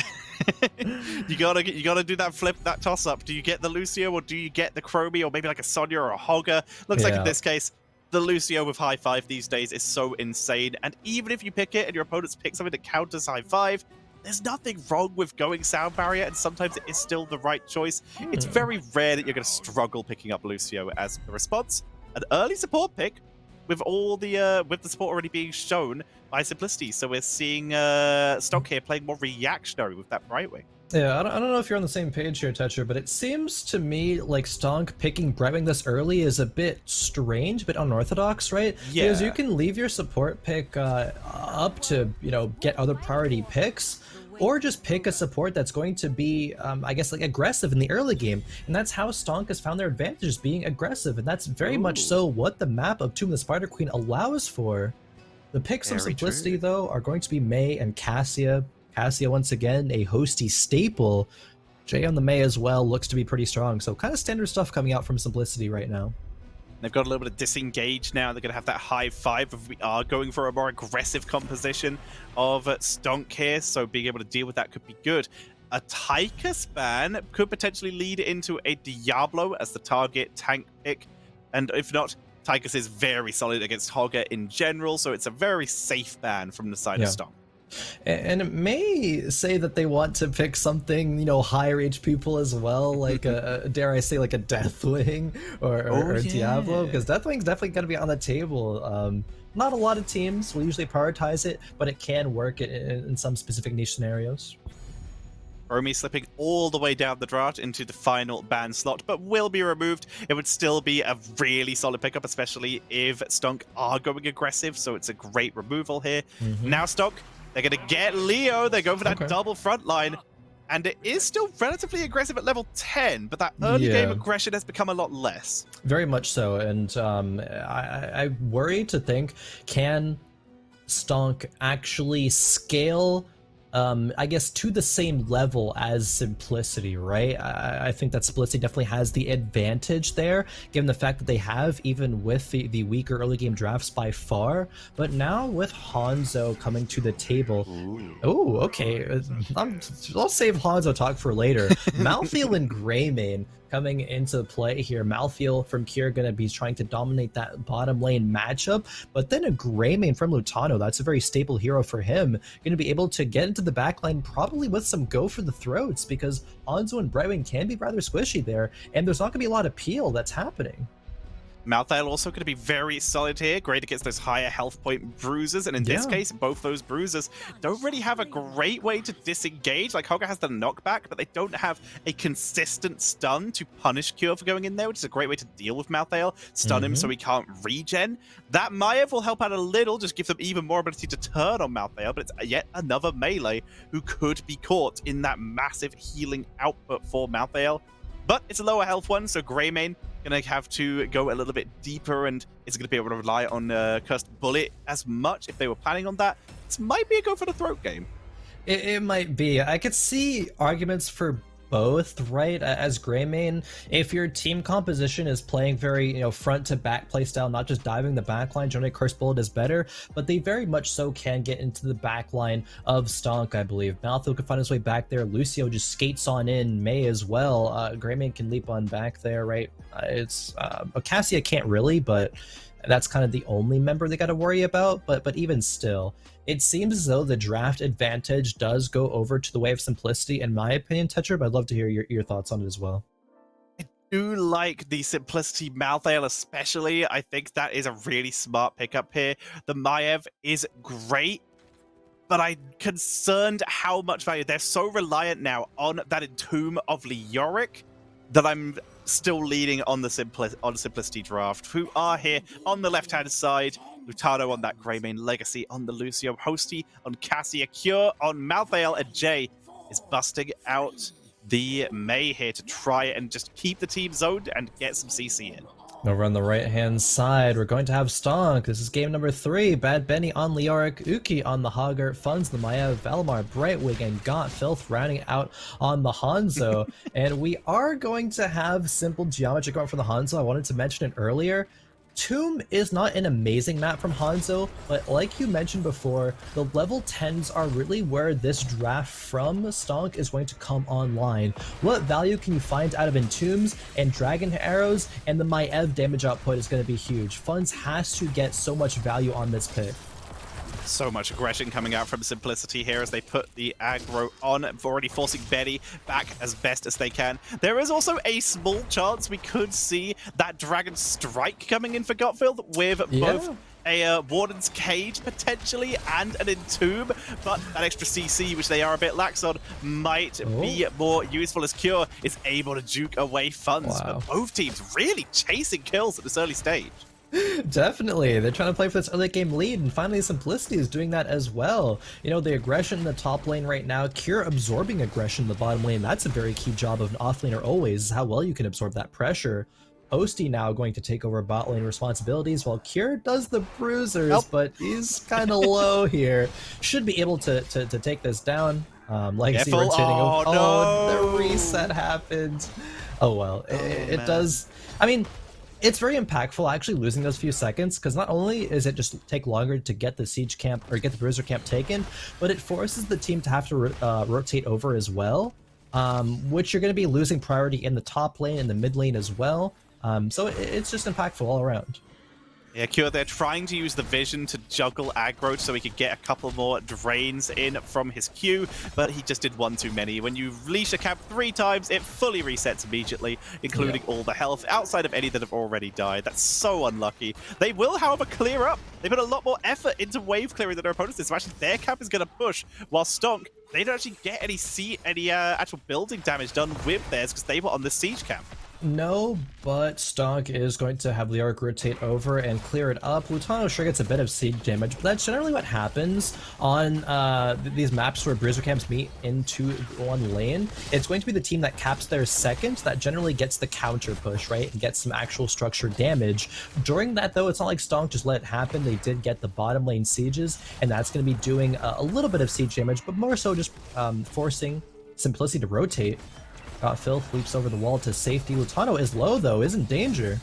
you gotta do that flip, that toss up. Do you get the Lucio or do you get the Chromie or maybe like a Sonya or a Hogger? Looks like in this case, the Lucio with high five these days is so insane. And even if you pick it and your opponents pick something that counters high five, there's nothing wrong with going sound barrier, and sometimes it is still the right choice. It's very rare that you're going to struggle picking up Lucio as a response. An early support pick with all the support already being shown by Simplicity. So we're seeing STONK here playing more reactionary with that Brightwing. Yeah, I don't know if you're on the same page here, Tetcher, but it seems to me like STONK picking Brightwing this early is a bit strange, a bit unorthodox, right? Yeah. Because you can leave your support pick up to, get other priority picks, or just pick a support that's going to be, I guess, like aggressive in the early game. And that's how STONK has found their advantages, being aggressive. And that's very much so what the map of Tomb of the Spider Queen allows for. The picks of Simplicity, though, are going to be Mei and Cassia. Cassia, once again, a Hosty staple. Jay on the Mei as well looks to be pretty strong. So kind of standard stuff coming out from Simplicity right now. They've got a little bit of disengage now. They're going to have that high five if we are going for a more aggressive composition of STONK here. So being able to deal with that could be good. A Tychus ban could potentially lead into a Diablo as the target tank pick. And if not, Tychus is very solid against Hogger in general. So it's a very safe ban from the side of STONK. And it may say that they want to pick something, higher HP pool as well, like dare I say, like a Deathwing or Diablo, because Deathwing's definitely going to be on the table. Not a lot of teams will usually prioritize it, but it can work in some specific niche scenarios. Chromie slipping all the way down the draft into the final ban slot, but will be removed. It would still be a really solid pickup, especially if STONK are going aggressive, so it's a great removal here. Now STONK, they're going to get Leo. They go for that double front line. And it is still relatively aggressive at level 10, but that early game aggression has become a lot less. Very much so. And I worry to think, can STONK actually scale I guess to the same level as Simplicity, right? I think that Simplicity definitely has the advantage there, given the fact that they have, even with the weaker early game drafts by far. But now with Hanzo coming to the table, oh, okay, I'll save Hanzo talk for later. Malthael and Greymane coming into play here. Malthael from Cure going to be trying to dominate that bottom lane matchup, but then a Greymane from Lutano, that's a very stable hero for him, going to be able to get into the backline probably with some go for the throats, because Hanzo and Brightwing can be rather squishy there, and there's not going to be a lot of peel that's happening. Malthael also going to be very solid here, great against those higher health point bruisers, and in this case, both those bruisers don't really have a great way to disengage. Like, Hogger has the knockback, but they don't have a consistent stun to punish Cure for going in there, which is a great way to deal with Malthael, stun him so he can't regen. That Maiev will help out a little, just give them even more ability to turn on Malthael, but it's yet another melee who could be caught in that massive healing output for Malthael. But it's a lower health one, so Greymane going to have to go a little bit deeper, and is going to be able to rely on Cursed Bullet as much if they were planning on that. This might be a go for the throat game. It might be. I could see arguments for both, right? As Greymane, if your team composition is playing very, front to back play style, not just diving the backline, generally Cursed Bullet is better, but they very much so can get into the backline of Stonk, I believe. Malthael can find his way back there. Lucio just skates on in, May as well. Greymane can leap on back there, right? Cassia can't really, but that's kind of the only member they got to worry about. But even still, it seems as though the draft advantage does go over to the way of Simplicity, in my opinion, Tetcher, but I'd love to hear your thoughts on it as well. I do like the Simplicity Malthael especially. I think that is a really smart pickup here. The Maiev is great, but I'm concerned how much value. They're so reliant now on that Entomb of Leoric that I'm still leading on the Simplicity draft, who are here on the left-hand side. Lutano on that Greymane, Legacy on the Lucio, Hosty on Cassia, Cure on Malthael, and Jay is busting out the May here to try and just keep the team zoned and get some CC in. Over on the right-hand side, we're going to have Stonk. This is game number 3. Bad Benny on Leoric, Uki on the Hogger, Funds the Maiev, Valimar, Brightwing, and Got Filth rounding out on the Hanzo. And we are going to have simple geometry going for the Hanzo. I wanted to mention it earlier. Tomb is not an amazing map from Hanzo, but like you mentioned before, the level 10s are really where this draft from Stonk is going to come online. What value can you find out of Entombs and Dragon Arrows, and the Maiev damage output is going to be huge. Funds has to get so much value on this pick. So much aggression coming out from Simplicity here as they put the aggro on, already forcing Betty back as best as they can. There is also a small chance we could see that Dragon Strike coming in for Gotfield with both a Warden's Cage potentially and an Entomb, but that extra CC, which they are a bit lax on, might be more useful as Cure is able to juke away Funds. But both teams really chasing kills at this early stage. Definitely, they're trying to play for this early game lead, and finally Simplicity is doing that as well. The aggression in the top lane right now, Cure absorbing aggression in the bottom lane, that's a very key job of an offlaner always, is how well you can absorb that pressure. Hosty now going to take over bot lane responsibilities while Cure does the bruisers, but he's kind of low here. Should be able to take this down. Legacy rotating over. Oh, the reset happened. Oh well, it does. I mean, it's very impactful actually losing those few seconds, because not only is it just take longer to get the siege camp or get the bruiser camp taken, but it forces the team to have to rotate over as well, which you're going to be losing priority in the top lane and the mid lane as well. So it's just impactful all around. Yeah, Cure, they're trying to use the vision to juggle aggro so he could get a couple more drains in from his Q, but he just did one too many. When you leash a cap 3 times, it fully resets immediately, including all the health outside of any that have already died. That's so unlucky. They will, however, clear up. They put a lot more effort into wave clearing than their opponents did, so actually their cap is going to push, while Stonk, they don't actually get any actual building damage done with theirs because they were on the siege camp. No, but STONK is going to have the arc rotate over and clear it up. Lutano sure gets a bit of siege damage, but that's generally what happens on these maps where bruiser camps meet into one lane. It's going to be the team that caps their second that generally gets the counter push, right, and gets some actual structure damage. During that, though, it's not like STONK just let it happen. They did get the bottom lane sieges, and that's going to be doing a little bit of siege damage, but more so just forcing Simplicity to rotate. Got Filth, leaps over the wall to safety. Lutano is low, though, is in danger.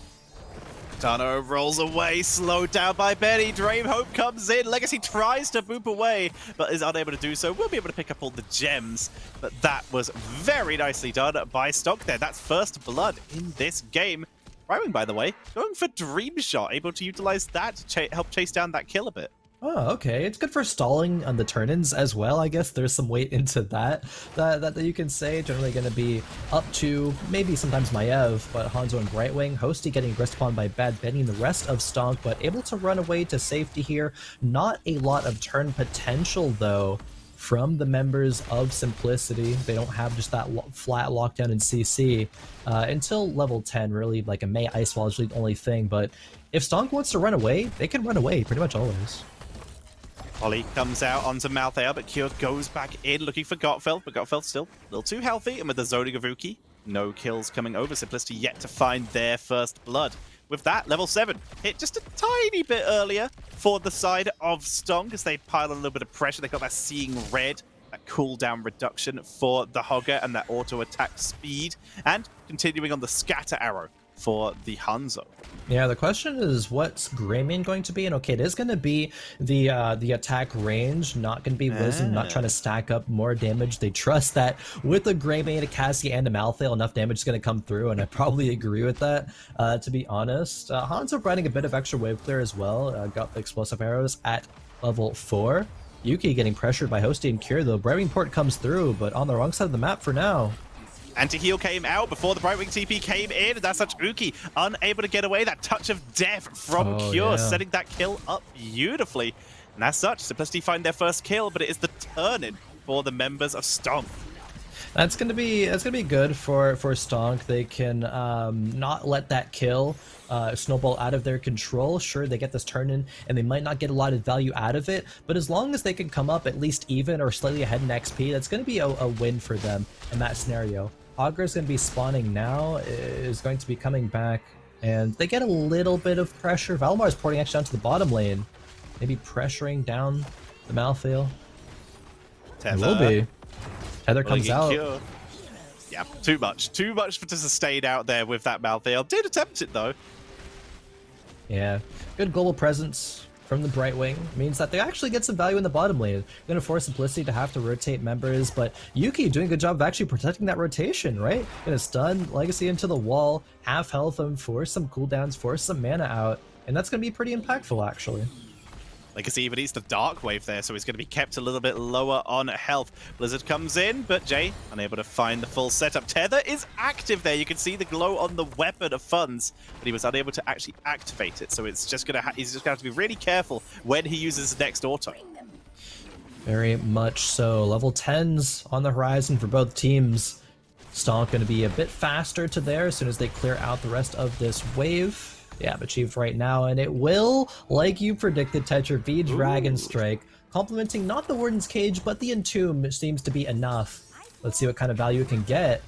Tano rolls away, slowed down by Benny. DreamHack comes in. Legacy tries to boop away, but is unable to do so. We'll be able to pick up all the gems, but that was very nicely done by STONK there. That's first blood in this game. Brightwing, by the way, going for Dream Shot, able to utilize that to help chase down that kill a bit. Oh, okay. It's good for stalling on the turn-ins as well. I guess there's some weight into that you can say. Generally going to be up to maybe sometimes Maiev, but Hanzo and Brightwing. Hosty getting aggressed upon by Bad Benny and the rest of STONK, but able to run away to safety here. Not a lot of turn potential, though, from the members of Simplicity. They don't have just that flat lockdown in CC until level 10, really. Like a Mei Ice Wall is really the only thing, but if STONK wants to run away, they can run away pretty much always. Ollie comes out onto Malthael, but Cure goes back in looking for Gottfeld, but Gottfeld's still a little too healthy, and with the zoning of Uki, no kills coming over. Simplicity yet to find their first blood. With that, level 7 hit just a tiny bit earlier for the side of STONK as they pile on a little bit of pressure. They got that Seeing Red, that cooldown reduction for the Hogger, and that auto attack speed, and continuing on the Scatter Arrow for the Hanzo. Yeah, the question is what's Greymane going to be, and okay, it is going to be the attack range, not going to be Wisdom, not trying to stack up more damage. They trust that with a Greymane, a Cassie, and a Malthael, enough damage is going to come through, and I probably agree with that, to be honest. Hanzo providing a bit of extra wave clear as well, got the explosive arrows at level 4. Yuki getting pressured by Hosty and Cure, though. Brightwing Port comes through, but on the wrong side of the map for now. Anti-heal came out before the Brightwing TP came in, and that's such Uki unable to get away. That touch of death from Cure, setting that kill up beautifully. And as such, Simplicity find their first kill, but it is the turn-in for the members of STONK. That's gonna be good for STONK. They can not let that kill snowball out of their control. Sure, they get this turn in and they might not get a lot of value out of it, but as long as they can come up at least even or slightly ahead in XP, that's gonna be a win for them in that scenario. Augur is going to be spawning now, is going to be coming back, and they get a little bit of pressure. Valimar is porting actually down to the bottom lane, maybe pressuring down the Malthael. It will be. Tether comes out. Cure. Yeah, too much to sustain out there with that Malthael. Did attempt it though. Yeah, good global presence from the Brightwing means that they actually get some value in the bottom lane. They're going to force Simplicity to have to rotate members, but Yuki doing a good job of actually protecting that rotation, right? Going to stun Legacy into the wall, half health him, force some cooldowns, force some mana out, and that's going to be pretty impactful, actually. Legacy even eats the Dark Wave there, so he's going to be kept a little bit lower on health. Blizzard comes in, but Jay unable to find the full setup. Tether is active there. You can see the glow on the weapon of funds, but he was unable to actually activate it. So it's just he's just going to have to be really careful when he uses his next auto. Very much so. Level 10s on the horizon for both teams. STONK going to be a bit faster to there as soon as they clear out the rest of this wave. Yeah, achieved right now, and it will, like you predicted, Tetcher, be Dragon Strike. Complementing not the Warden's Cage, but the Entomb seems to be enough. Let's see what kind of value it can get.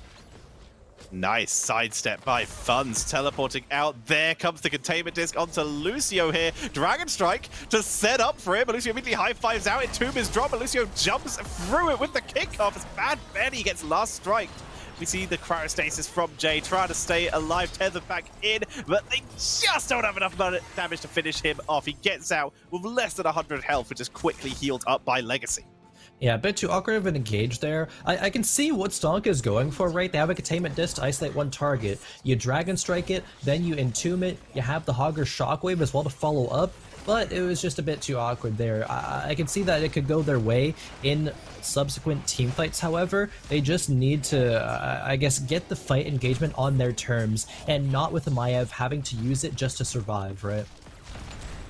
Nice sidestep by Funds, teleporting out. There comes the containment disc onto Lucio here. Dragon Strike to set up for him, but Lucio immediately high-fives out. Entomb is dropped, but Lucio jumps through it with the kickoff as Bad Benny gets last strike. We see the cryostasis from Jay trying to stay alive, tethered back in, but they just don't have enough damage to finish him off. He gets out with less than 100 health, which is quickly healed up by Legacy. Yeah, a bit too awkward of an engage there. I can see what STONK is going for, right? They have a containment disc to isolate one target. You Dragon Strike it, then you Entomb it, you have the Hogger Shockwave as well to follow up, but it was just a bit too awkward there. I can see that it could go their way in subsequent team fights, however. They just need to, I guess, get the fight engagement on their terms, and not with the Maiev having to use it just to survive, right?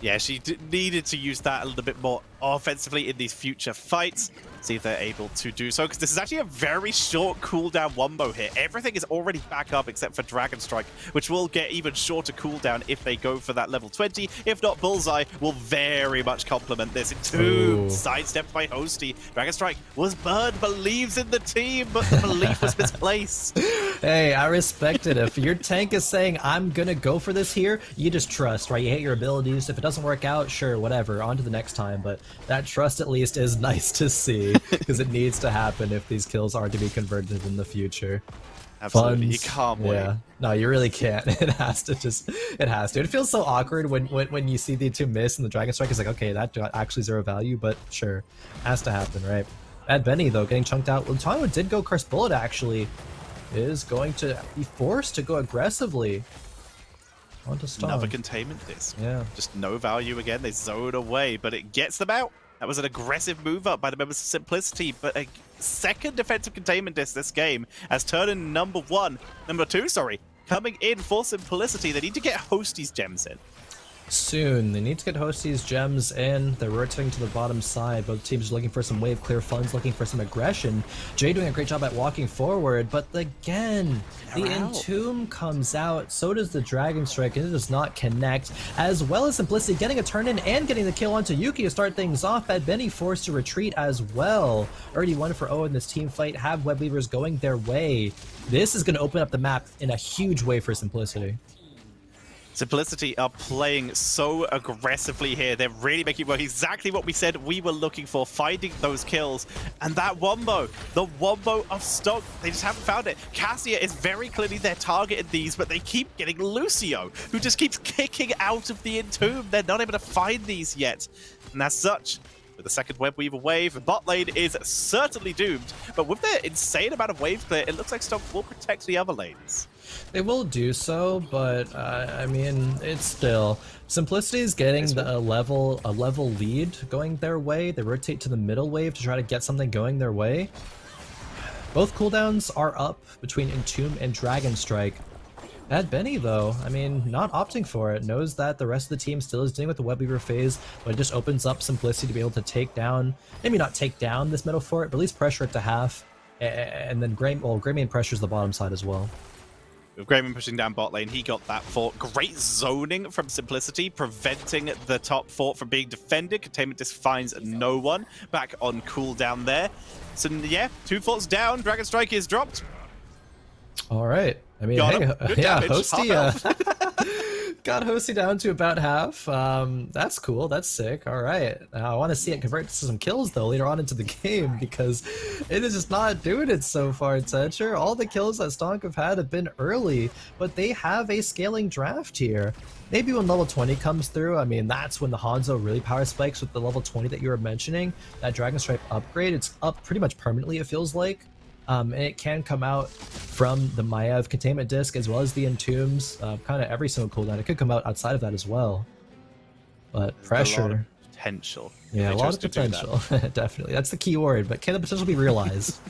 Yeah, she needed to use that a little bit more offensively in these future fights. See if they're able to do so, because this is actually a very short cooldown wombo here. Everything is already back up except for Dragon Strike, which will get even shorter cooldown if they go for that level 20. If not, Bullseye will very much complement this. Entombed, sidestepped by Hosty. Dragon Strike was burned, believes in the team, but the belief was misplaced. Hey, I respect it. If your tank is saying, I'm gonna go for this here, you just trust, right? You hate your abilities. If it doesn't work out, sure, whatever, on to the next time. But that trust at least is nice to see, because it needs to happen if these kills are to be converted in the future. Absolutely, you can't wait. Yeah, no, you really can't. It has to. It feels so awkward when you see the two miss and the Dragon Strike is like, okay, that got actually zero value, but sure, has to happen, right? Bad Benny though, getting chunked out. Lutano did go Curse Bullet actually. Is going to be forced to go aggressively onto STONK. Another containment disc. Yeah. Just no value again. They zone away, but it gets them out. That was an aggressive move up by the members of Simplicity, but a second defensive containment disc this game as turn-in number two, coming in for Simplicity. They need to get Hosty's gems in. Soon. They need to get Hosty's gems in. They're rotating to the bottom side. Both teams are looking for some wave clear funds, looking for some aggression. Jay doing a great job at walking forward, but again, the Entomb comes out, so does the Dragon Strike, and it does not connect, as well as Simplicity getting a turn in and getting the kill onto Yuki to start things off. Bad Benny forced to retreat as well. Already 1-0 in this team fight, have Web Weavers going their way. This is going to open up the map in a huge way for Simplicity. Simplicity are playing so aggressively here. They're really making it work. Exactly what we said we were looking for, finding those kills. And that wombo, the wombo of STONK, they just haven't found it. Cassia is very clearly their target in these, but they keep getting Lucio, who just keeps kicking out of the Entomb. They're not able to find these yet. And as such, with the second Web Weaver wave, bot lane is certainly doomed. But with their insane amount of wave clear, it looks like STONK will protect the other lanes. They will do so, but I mean, it's still Simplicity is getting a level lead going their way. They rotate to the middle wave to try to get something going their way. Both cooldowns are up between Entomb and Dragon Strike. Bad Benny though, I mean, not opting for it, knows that the rest of the team still is dealing with the Web Weaver phase, but it just opens up Simplicity to be able to take down, maybe not take down this middle fort, but at least pressure it to half, and then Greymane pressures the bottom side as well. With Greymane pushing down bot lane, he got that fort. Great zoning from Simplicity, preventing the top fort from being defended. Containment Disc finds no one. Back on cooldown there. So yeah, 2 forts down. Dragon Strike is dropped. All right. I mean, Got hey, Good yeah, damage. Hosty got Hosty down to about half. That's cool. That's sick. All right. I want to see it convert to some kills though later on into the game, because it is just not doing it so far. Tetcher. All the kills that STONK have been early, but they have a scaling draft here. Maybe when level 20 comes through, I mean, that's when the Hanzo really power spikes with the level 20 that you were mentioning. That Dragon Strike upgrade, it's up pretty much permanently, it feels like. And it can come out from the Maiev containment disc as well as the Entombs, kind of every single cooldown. It could come out outside of that as well. But There's pressure. A lot of potential. Yeah, a lot of potential. Definitely. That's the key word, but can the potential be realized?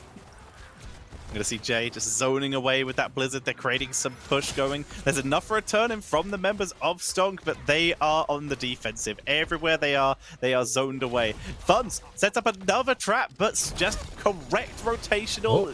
I'm going to see Jay just zoning away with that Blizzard. They're creating some push going. There's enough for a turn-in from the members of STONK, but they are on the defensive. Everywhere they are zoned away. Funds sets up another trap, but just correct rotational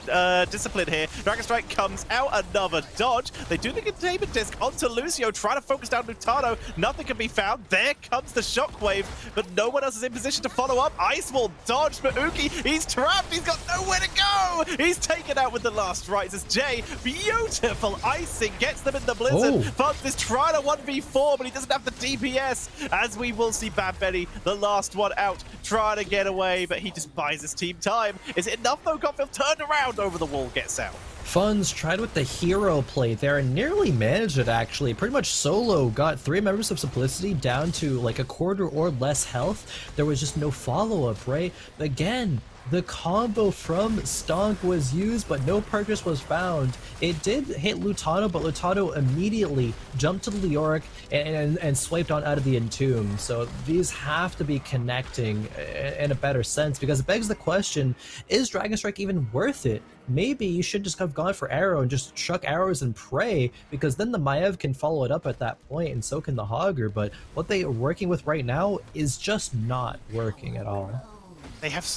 discipline here. Dragon Strike comes out, another dodge. They do the containment disc onto Lucio, trying to focus down Lutano. Nothing can be found. There comes the shockwave, but no one else is in position to follow up. Ice Wall dodged, but Uki, he's trapped. He's got nowhere to go. He's taken out with the last rights as Jay, beautiful icing, gets them in the Blizzard. Funds is trying to 1v4, but he doesn't have the DPS, as we will see Bad Benny, the last one out, trying to get away, but he just buys his team time. Is it enough though? Godfield turned around over the wall, gets out. Funds tried with the hero play there and nearly managed it actually. Pretty much solo got 3 members of Simplicity down to like a quarter or less health. There was just no follow-up, right? Again, The combo from STONK was used, but no purchase was found. It did hit Lutano, but Lutano immediately jumped to the Leoric and swiped on out of the Entomb. So these have to be connecting in a better sense, because it begs the question, is Dragon Strike even worth it? Maybe you should just have gone for Arrow and just chuck arrows and pray, because then the Maiev can follow it up at that point, and so can the Hogger. But what they are working with right now is just not working at all. They have,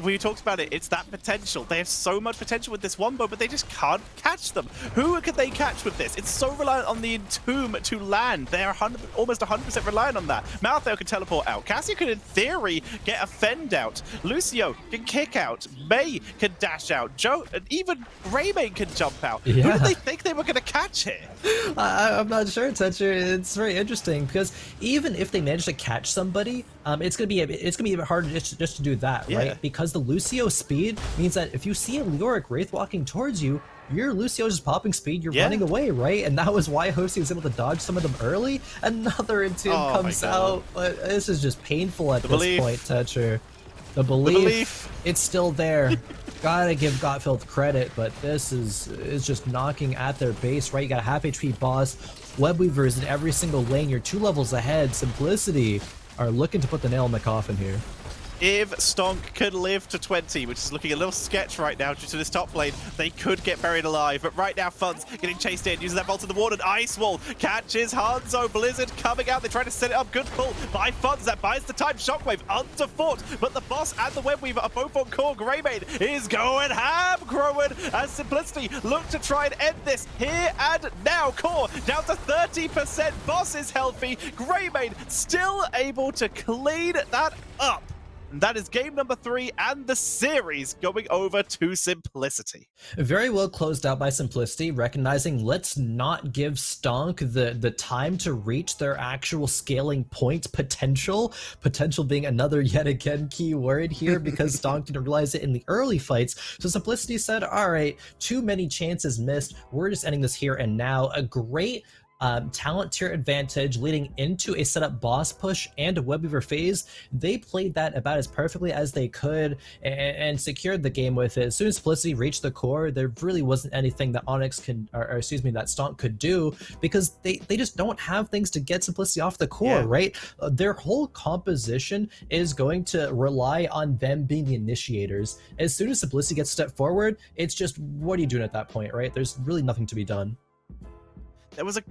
we talked about it, it's that potential. They have so much potential with this Wombo, but they just can't catch them. Who could they catch with this? It's so reliant on the Entomb to land. They're almost 100% reliant on that. Malthael can teleport out. Cassia could, in theory, get a fend out. Lucio can kick out. Mei can dash out. Joe, and even Greymane can jump out. Yeah. Who did they think they were going to catch here? I'm not sure, Tetcher. It's very interesting, because even if they manage to catch somebody, it's gonna be even harder just to do that, right? Yeah. Because the Lucio speed means that if you see a Leoric Wraith walking towards you, your Lucio just popping speed, you're running away, right? And that was why Hosty was able to dodge some of them early. Another Entomb comes out, but this is just painful at this point, Tetcher. The belief, it's still there. Gotta give Gotfeld credit, but this is just knocking at their base, right? You got a half HP boss, Webweavers in every single lane. You're 2 levels ahead. Simplicity are looking to put the nail in the coffin here. If STONK could live to 20, which is looking a little sketch right now due to this top lane, they could get buried alive. But right now, Fun's getting chased in, using that Bolt in the Ward, and Ice Wall catches Hanzo. Blizzard coming out. They try to set it up. Good pull by Fun's. That buys the time. Shockwave under fort, but the boss and the Webweaver are both on core. Greymane is going ham, Growan, as Simplicity look to try and end this here and now. Core down to 30%. Boss is healthy. Greymane still able to clean that up. And that is game number 3 and the series going over to Simplicity. Very well closed out by Simplicity, recognizing let's not give STONK the time to reach their actual scaling point potential. Potential being another yet again key word here, because STONK didn't realize it in the early fights. So Simplicity said, all right, too many chances missed. We're just ending this here and now. A great talent tier advantage leading into a setup boss push and a Webweaver phase. They played that about as perfectly as they could and secured the game with it. As soon as Simplicity reached the core, there really wasn't anything that Onyx can, or excuse me, that STONK could do, because they just don't have things to get Simplicity off the core, right? Their whole composition is going to rely on them being the initiators. As soon as Simplicity gets a step forward, it's just, what are you doing at that point, right? There's really nothing to be done. There was a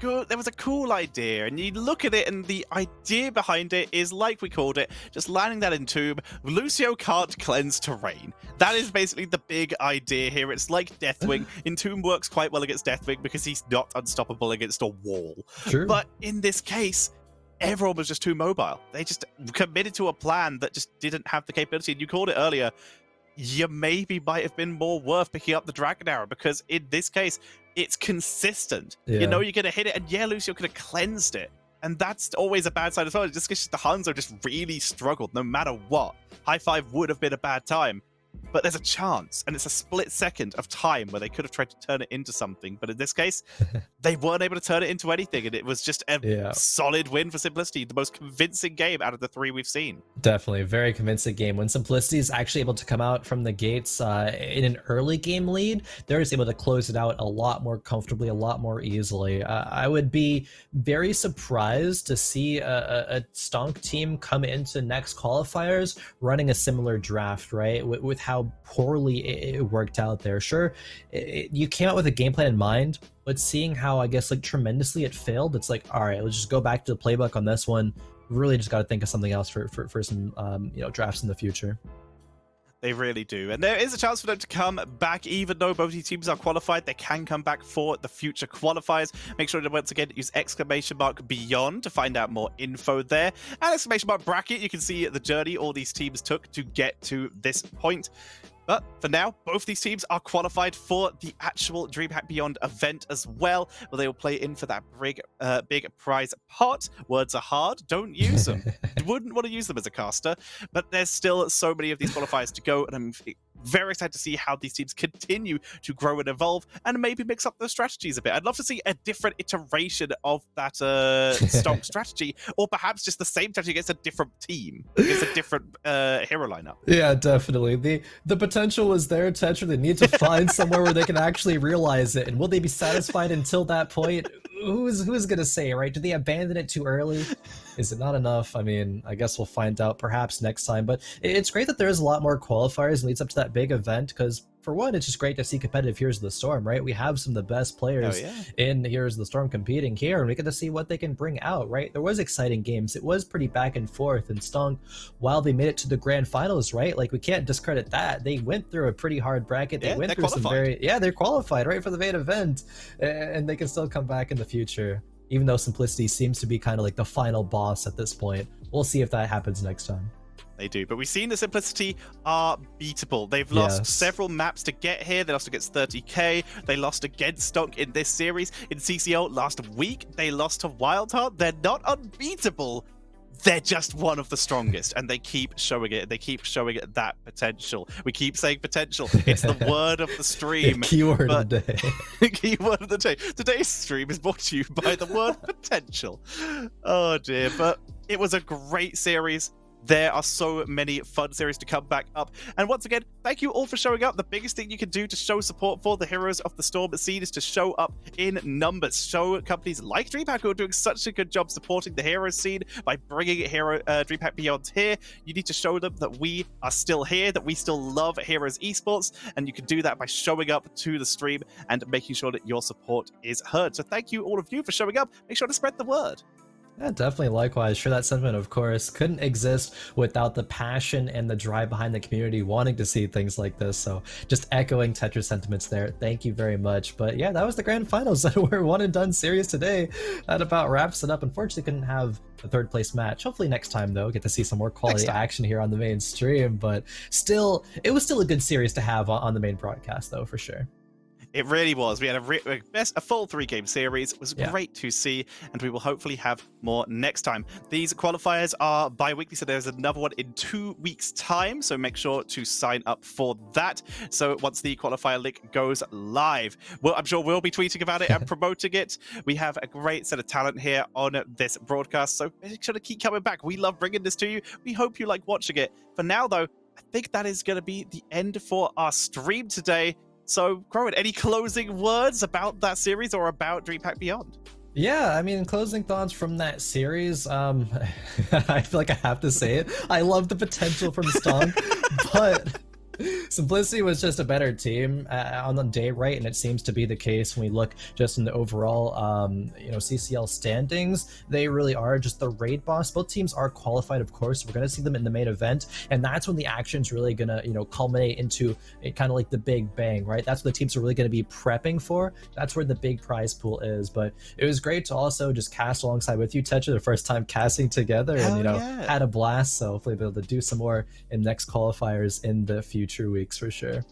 cool idea, and you look at it, and the idea behind it is, like we called it, just landing that Entomb. Lucio can't cleanse terrain. That is basically the big idea here. It's like Deathwing. Entomb works quite well against Deathwing because he's not unstoppable against a wall. Sure. But in this case, everyone was just too mobile. They just committed to a plan that just didn't have the capability. And you called it earlier, you maybe might have been more worth picking up the Dragon Arrow, because in this case, it's consistent. Yeah. You know you're going to hit it, and Lucio could have cleansed it. And that's always a bad side as well. Just because the Hanzo just really struggled no matter what. High 5 would have been a bad time. But there's a chance, and it's a split second of time where they could have tried to turn it into something. But in this case, they weren't able to turn it into anything, and it was just a solid win for Simplicity. The most convincing game out of the 3 we've seen. Definitely a very convincing game. When Simplicity is actually able to come out from the gates in an early game lead, they're just able to close it out a lot more comfortably, a lot more easily. I would be very surprised to see a STONK team come into next qualifiers running a similar draft, right? With how poorly it worked out there. Sure, you came out with a game plan in mind, but seeing how, I guess, like, tremendously it failed, it's like, all right, let's just go back to the playbook on this one. Really just got to think of something else for some drafts in the future. They really do. And there is a chance for them to come back. Even though both these teams are qualified, they can come back for the future qualifiers. Make sure to once again use !beyond to find out more info there. And !bracket, you can see the journey all these teams took to get to this point. But for now, both these teams are qualified for the actual DreamHack Beyond event as well, where they will play in for that big prize pot. Words are hard. Don't use them. You wouldn't want to use them as a caster, but there's still so many of these qualifiers to go, and I'm very excited to see how these teams continue to grow and evolve and maybe mix up their strategies a bit. I'd love to see a different iteration of that STONK strategy, or perhaps just the same strategy against a different team, against a different hero lineup. Yeah, definitely. The potential is there, Tetcher. They need to find somewhere where they can actually realize it. And will they be satisfied until that point? Who's gonna say, right? Do they abandon it too early? Is it not enough? I mean, I guess we'll find out perhaps next time. But it's great that there's a lot more qualifiers and leads up to that big event, because for one, it's just great to see competitive Heroes of the Storm, right? We have some of the best players in Heroes of the Storm competing here, and we get to see what they can bring out, right? There was exciting games. It was pretty back and forth, and STONK, while they made it to the grand finals, right? Like, we can't discredit that. They went through a pretty hard bracket. They went through some they're qualified, right, for the main event, and they can still come back in the future. Even though Simplicity seems to be kind of like the final boss at this point. We'll see if that happens next time. They do, but we've seen the Simplicity are beatable. They've lost several maps to get here. They lost against 30k. They lost against STONK in this series. In CCL last week, they lost to Wildheart. They're not unbeatable. They're just one of the strongest, and they keep showing it. They keep showing that potential. We keep saying potential. It's the word of the stream. Keyword of the day. Keyword of the day. Today's stream is brought to you by the word potential. Oh dear, but it was a great series. There are so many fun series to come back up. And once again, thank you all for showing up. The biggest thing you can do to show support for the Heroes of the Storm scene is to show up in numbers. Show companies like DreamHack, who are doing such a good job supporting the Heroes scene by bringing DreamHack Beyond here. You need to show them that we are still here, that we still love Heroes esports, and you can do that by showing up to the stream and making sure that your support is heard. So thank you, all of you, for showing up. Make sure to spread the word. Yeah, definitely. Likewise. Sure, that sentiment, of course, couldn't exist without the passion and the drive behind the community wanting to see things like this. So just echoing Tetcher's sentiments there. Thank you very much. But yeah, that was the grand finals. We're one and done series today. That about wraps it up. Unfortunately, couldn't have a third place match. Hopefully next time, though, get to see some more quality action here on the main stream. But still, it was still a good series to have on the main broadcast, though, for sure. It really was. We had a full 3-game series. It was great to see, and we will hopefully have more next time. These qualifiers are bi-weekly, so there's another one in 2 weeks' time, so make sure to sign up for that. So once the qualifier link goes live, well, I'm sure we'll be tweeting about it and promoting it. We have a great set of talent here on this broadcast, so make sure to keep coming back. We love bringing this to you. We hope you like watching it. For now, though, I think that is going to be the end for our stream today. So, Crowan, any closing words about that series or about DreamHack Beyond? Yeah, I mean, closing thoughts from that series, I feel like I have to say it. I love the potential from STONK, but Simplicity was just a better team on the day, right? And it seems to be the case when we look just in the overall, CCL standings. They really are just the raid boss. Both teams are qualified, of course. We're going to see them in the main event, and that's when the action's really going to, culminate into kind of like the big bang, right? That's what the teams are really going to be prepping for. That's where the big prize pool is. But it was great to also just cast alongside with you, Tetcher, the first time casting together, and had a blast. So hopefully we'll be able to do some more in next qualifiers in the future weeks for sure.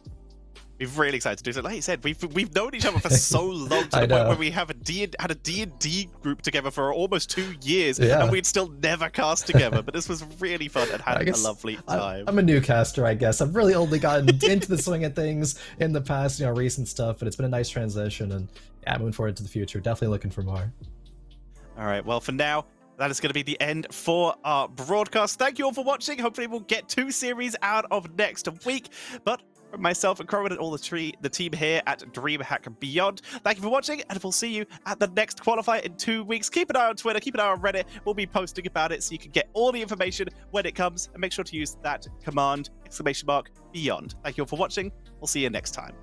We're really excited to do so. Like you said, we've known each other for so long, to the point where we have had a D&D group together for almost 2 years, and we'd still never cast together. But this was really fun and had a lovely time. I'm a new caster, I guess. I've really only gotten into the swing of things in the past, recent stuff, but it's been a nice transition, and moving forward to the future, definitely looking for more. All right, well, for now, that is going to be the end for our broadcast. Thank you all for watching. Hopefully we'll get 2 series out of next week. But from myself and Crowan and all the team here at DreamHack Beyond, thank you for watching, and we'll see you at the next qualifier in 2 weeks. Keep an eye on Twitter, keep an eye on Reddit. We'll be posting about it so you can get all the information when it comes, and make sure to use that command, !Beyond. Thank you all for watching. We'll see you next time.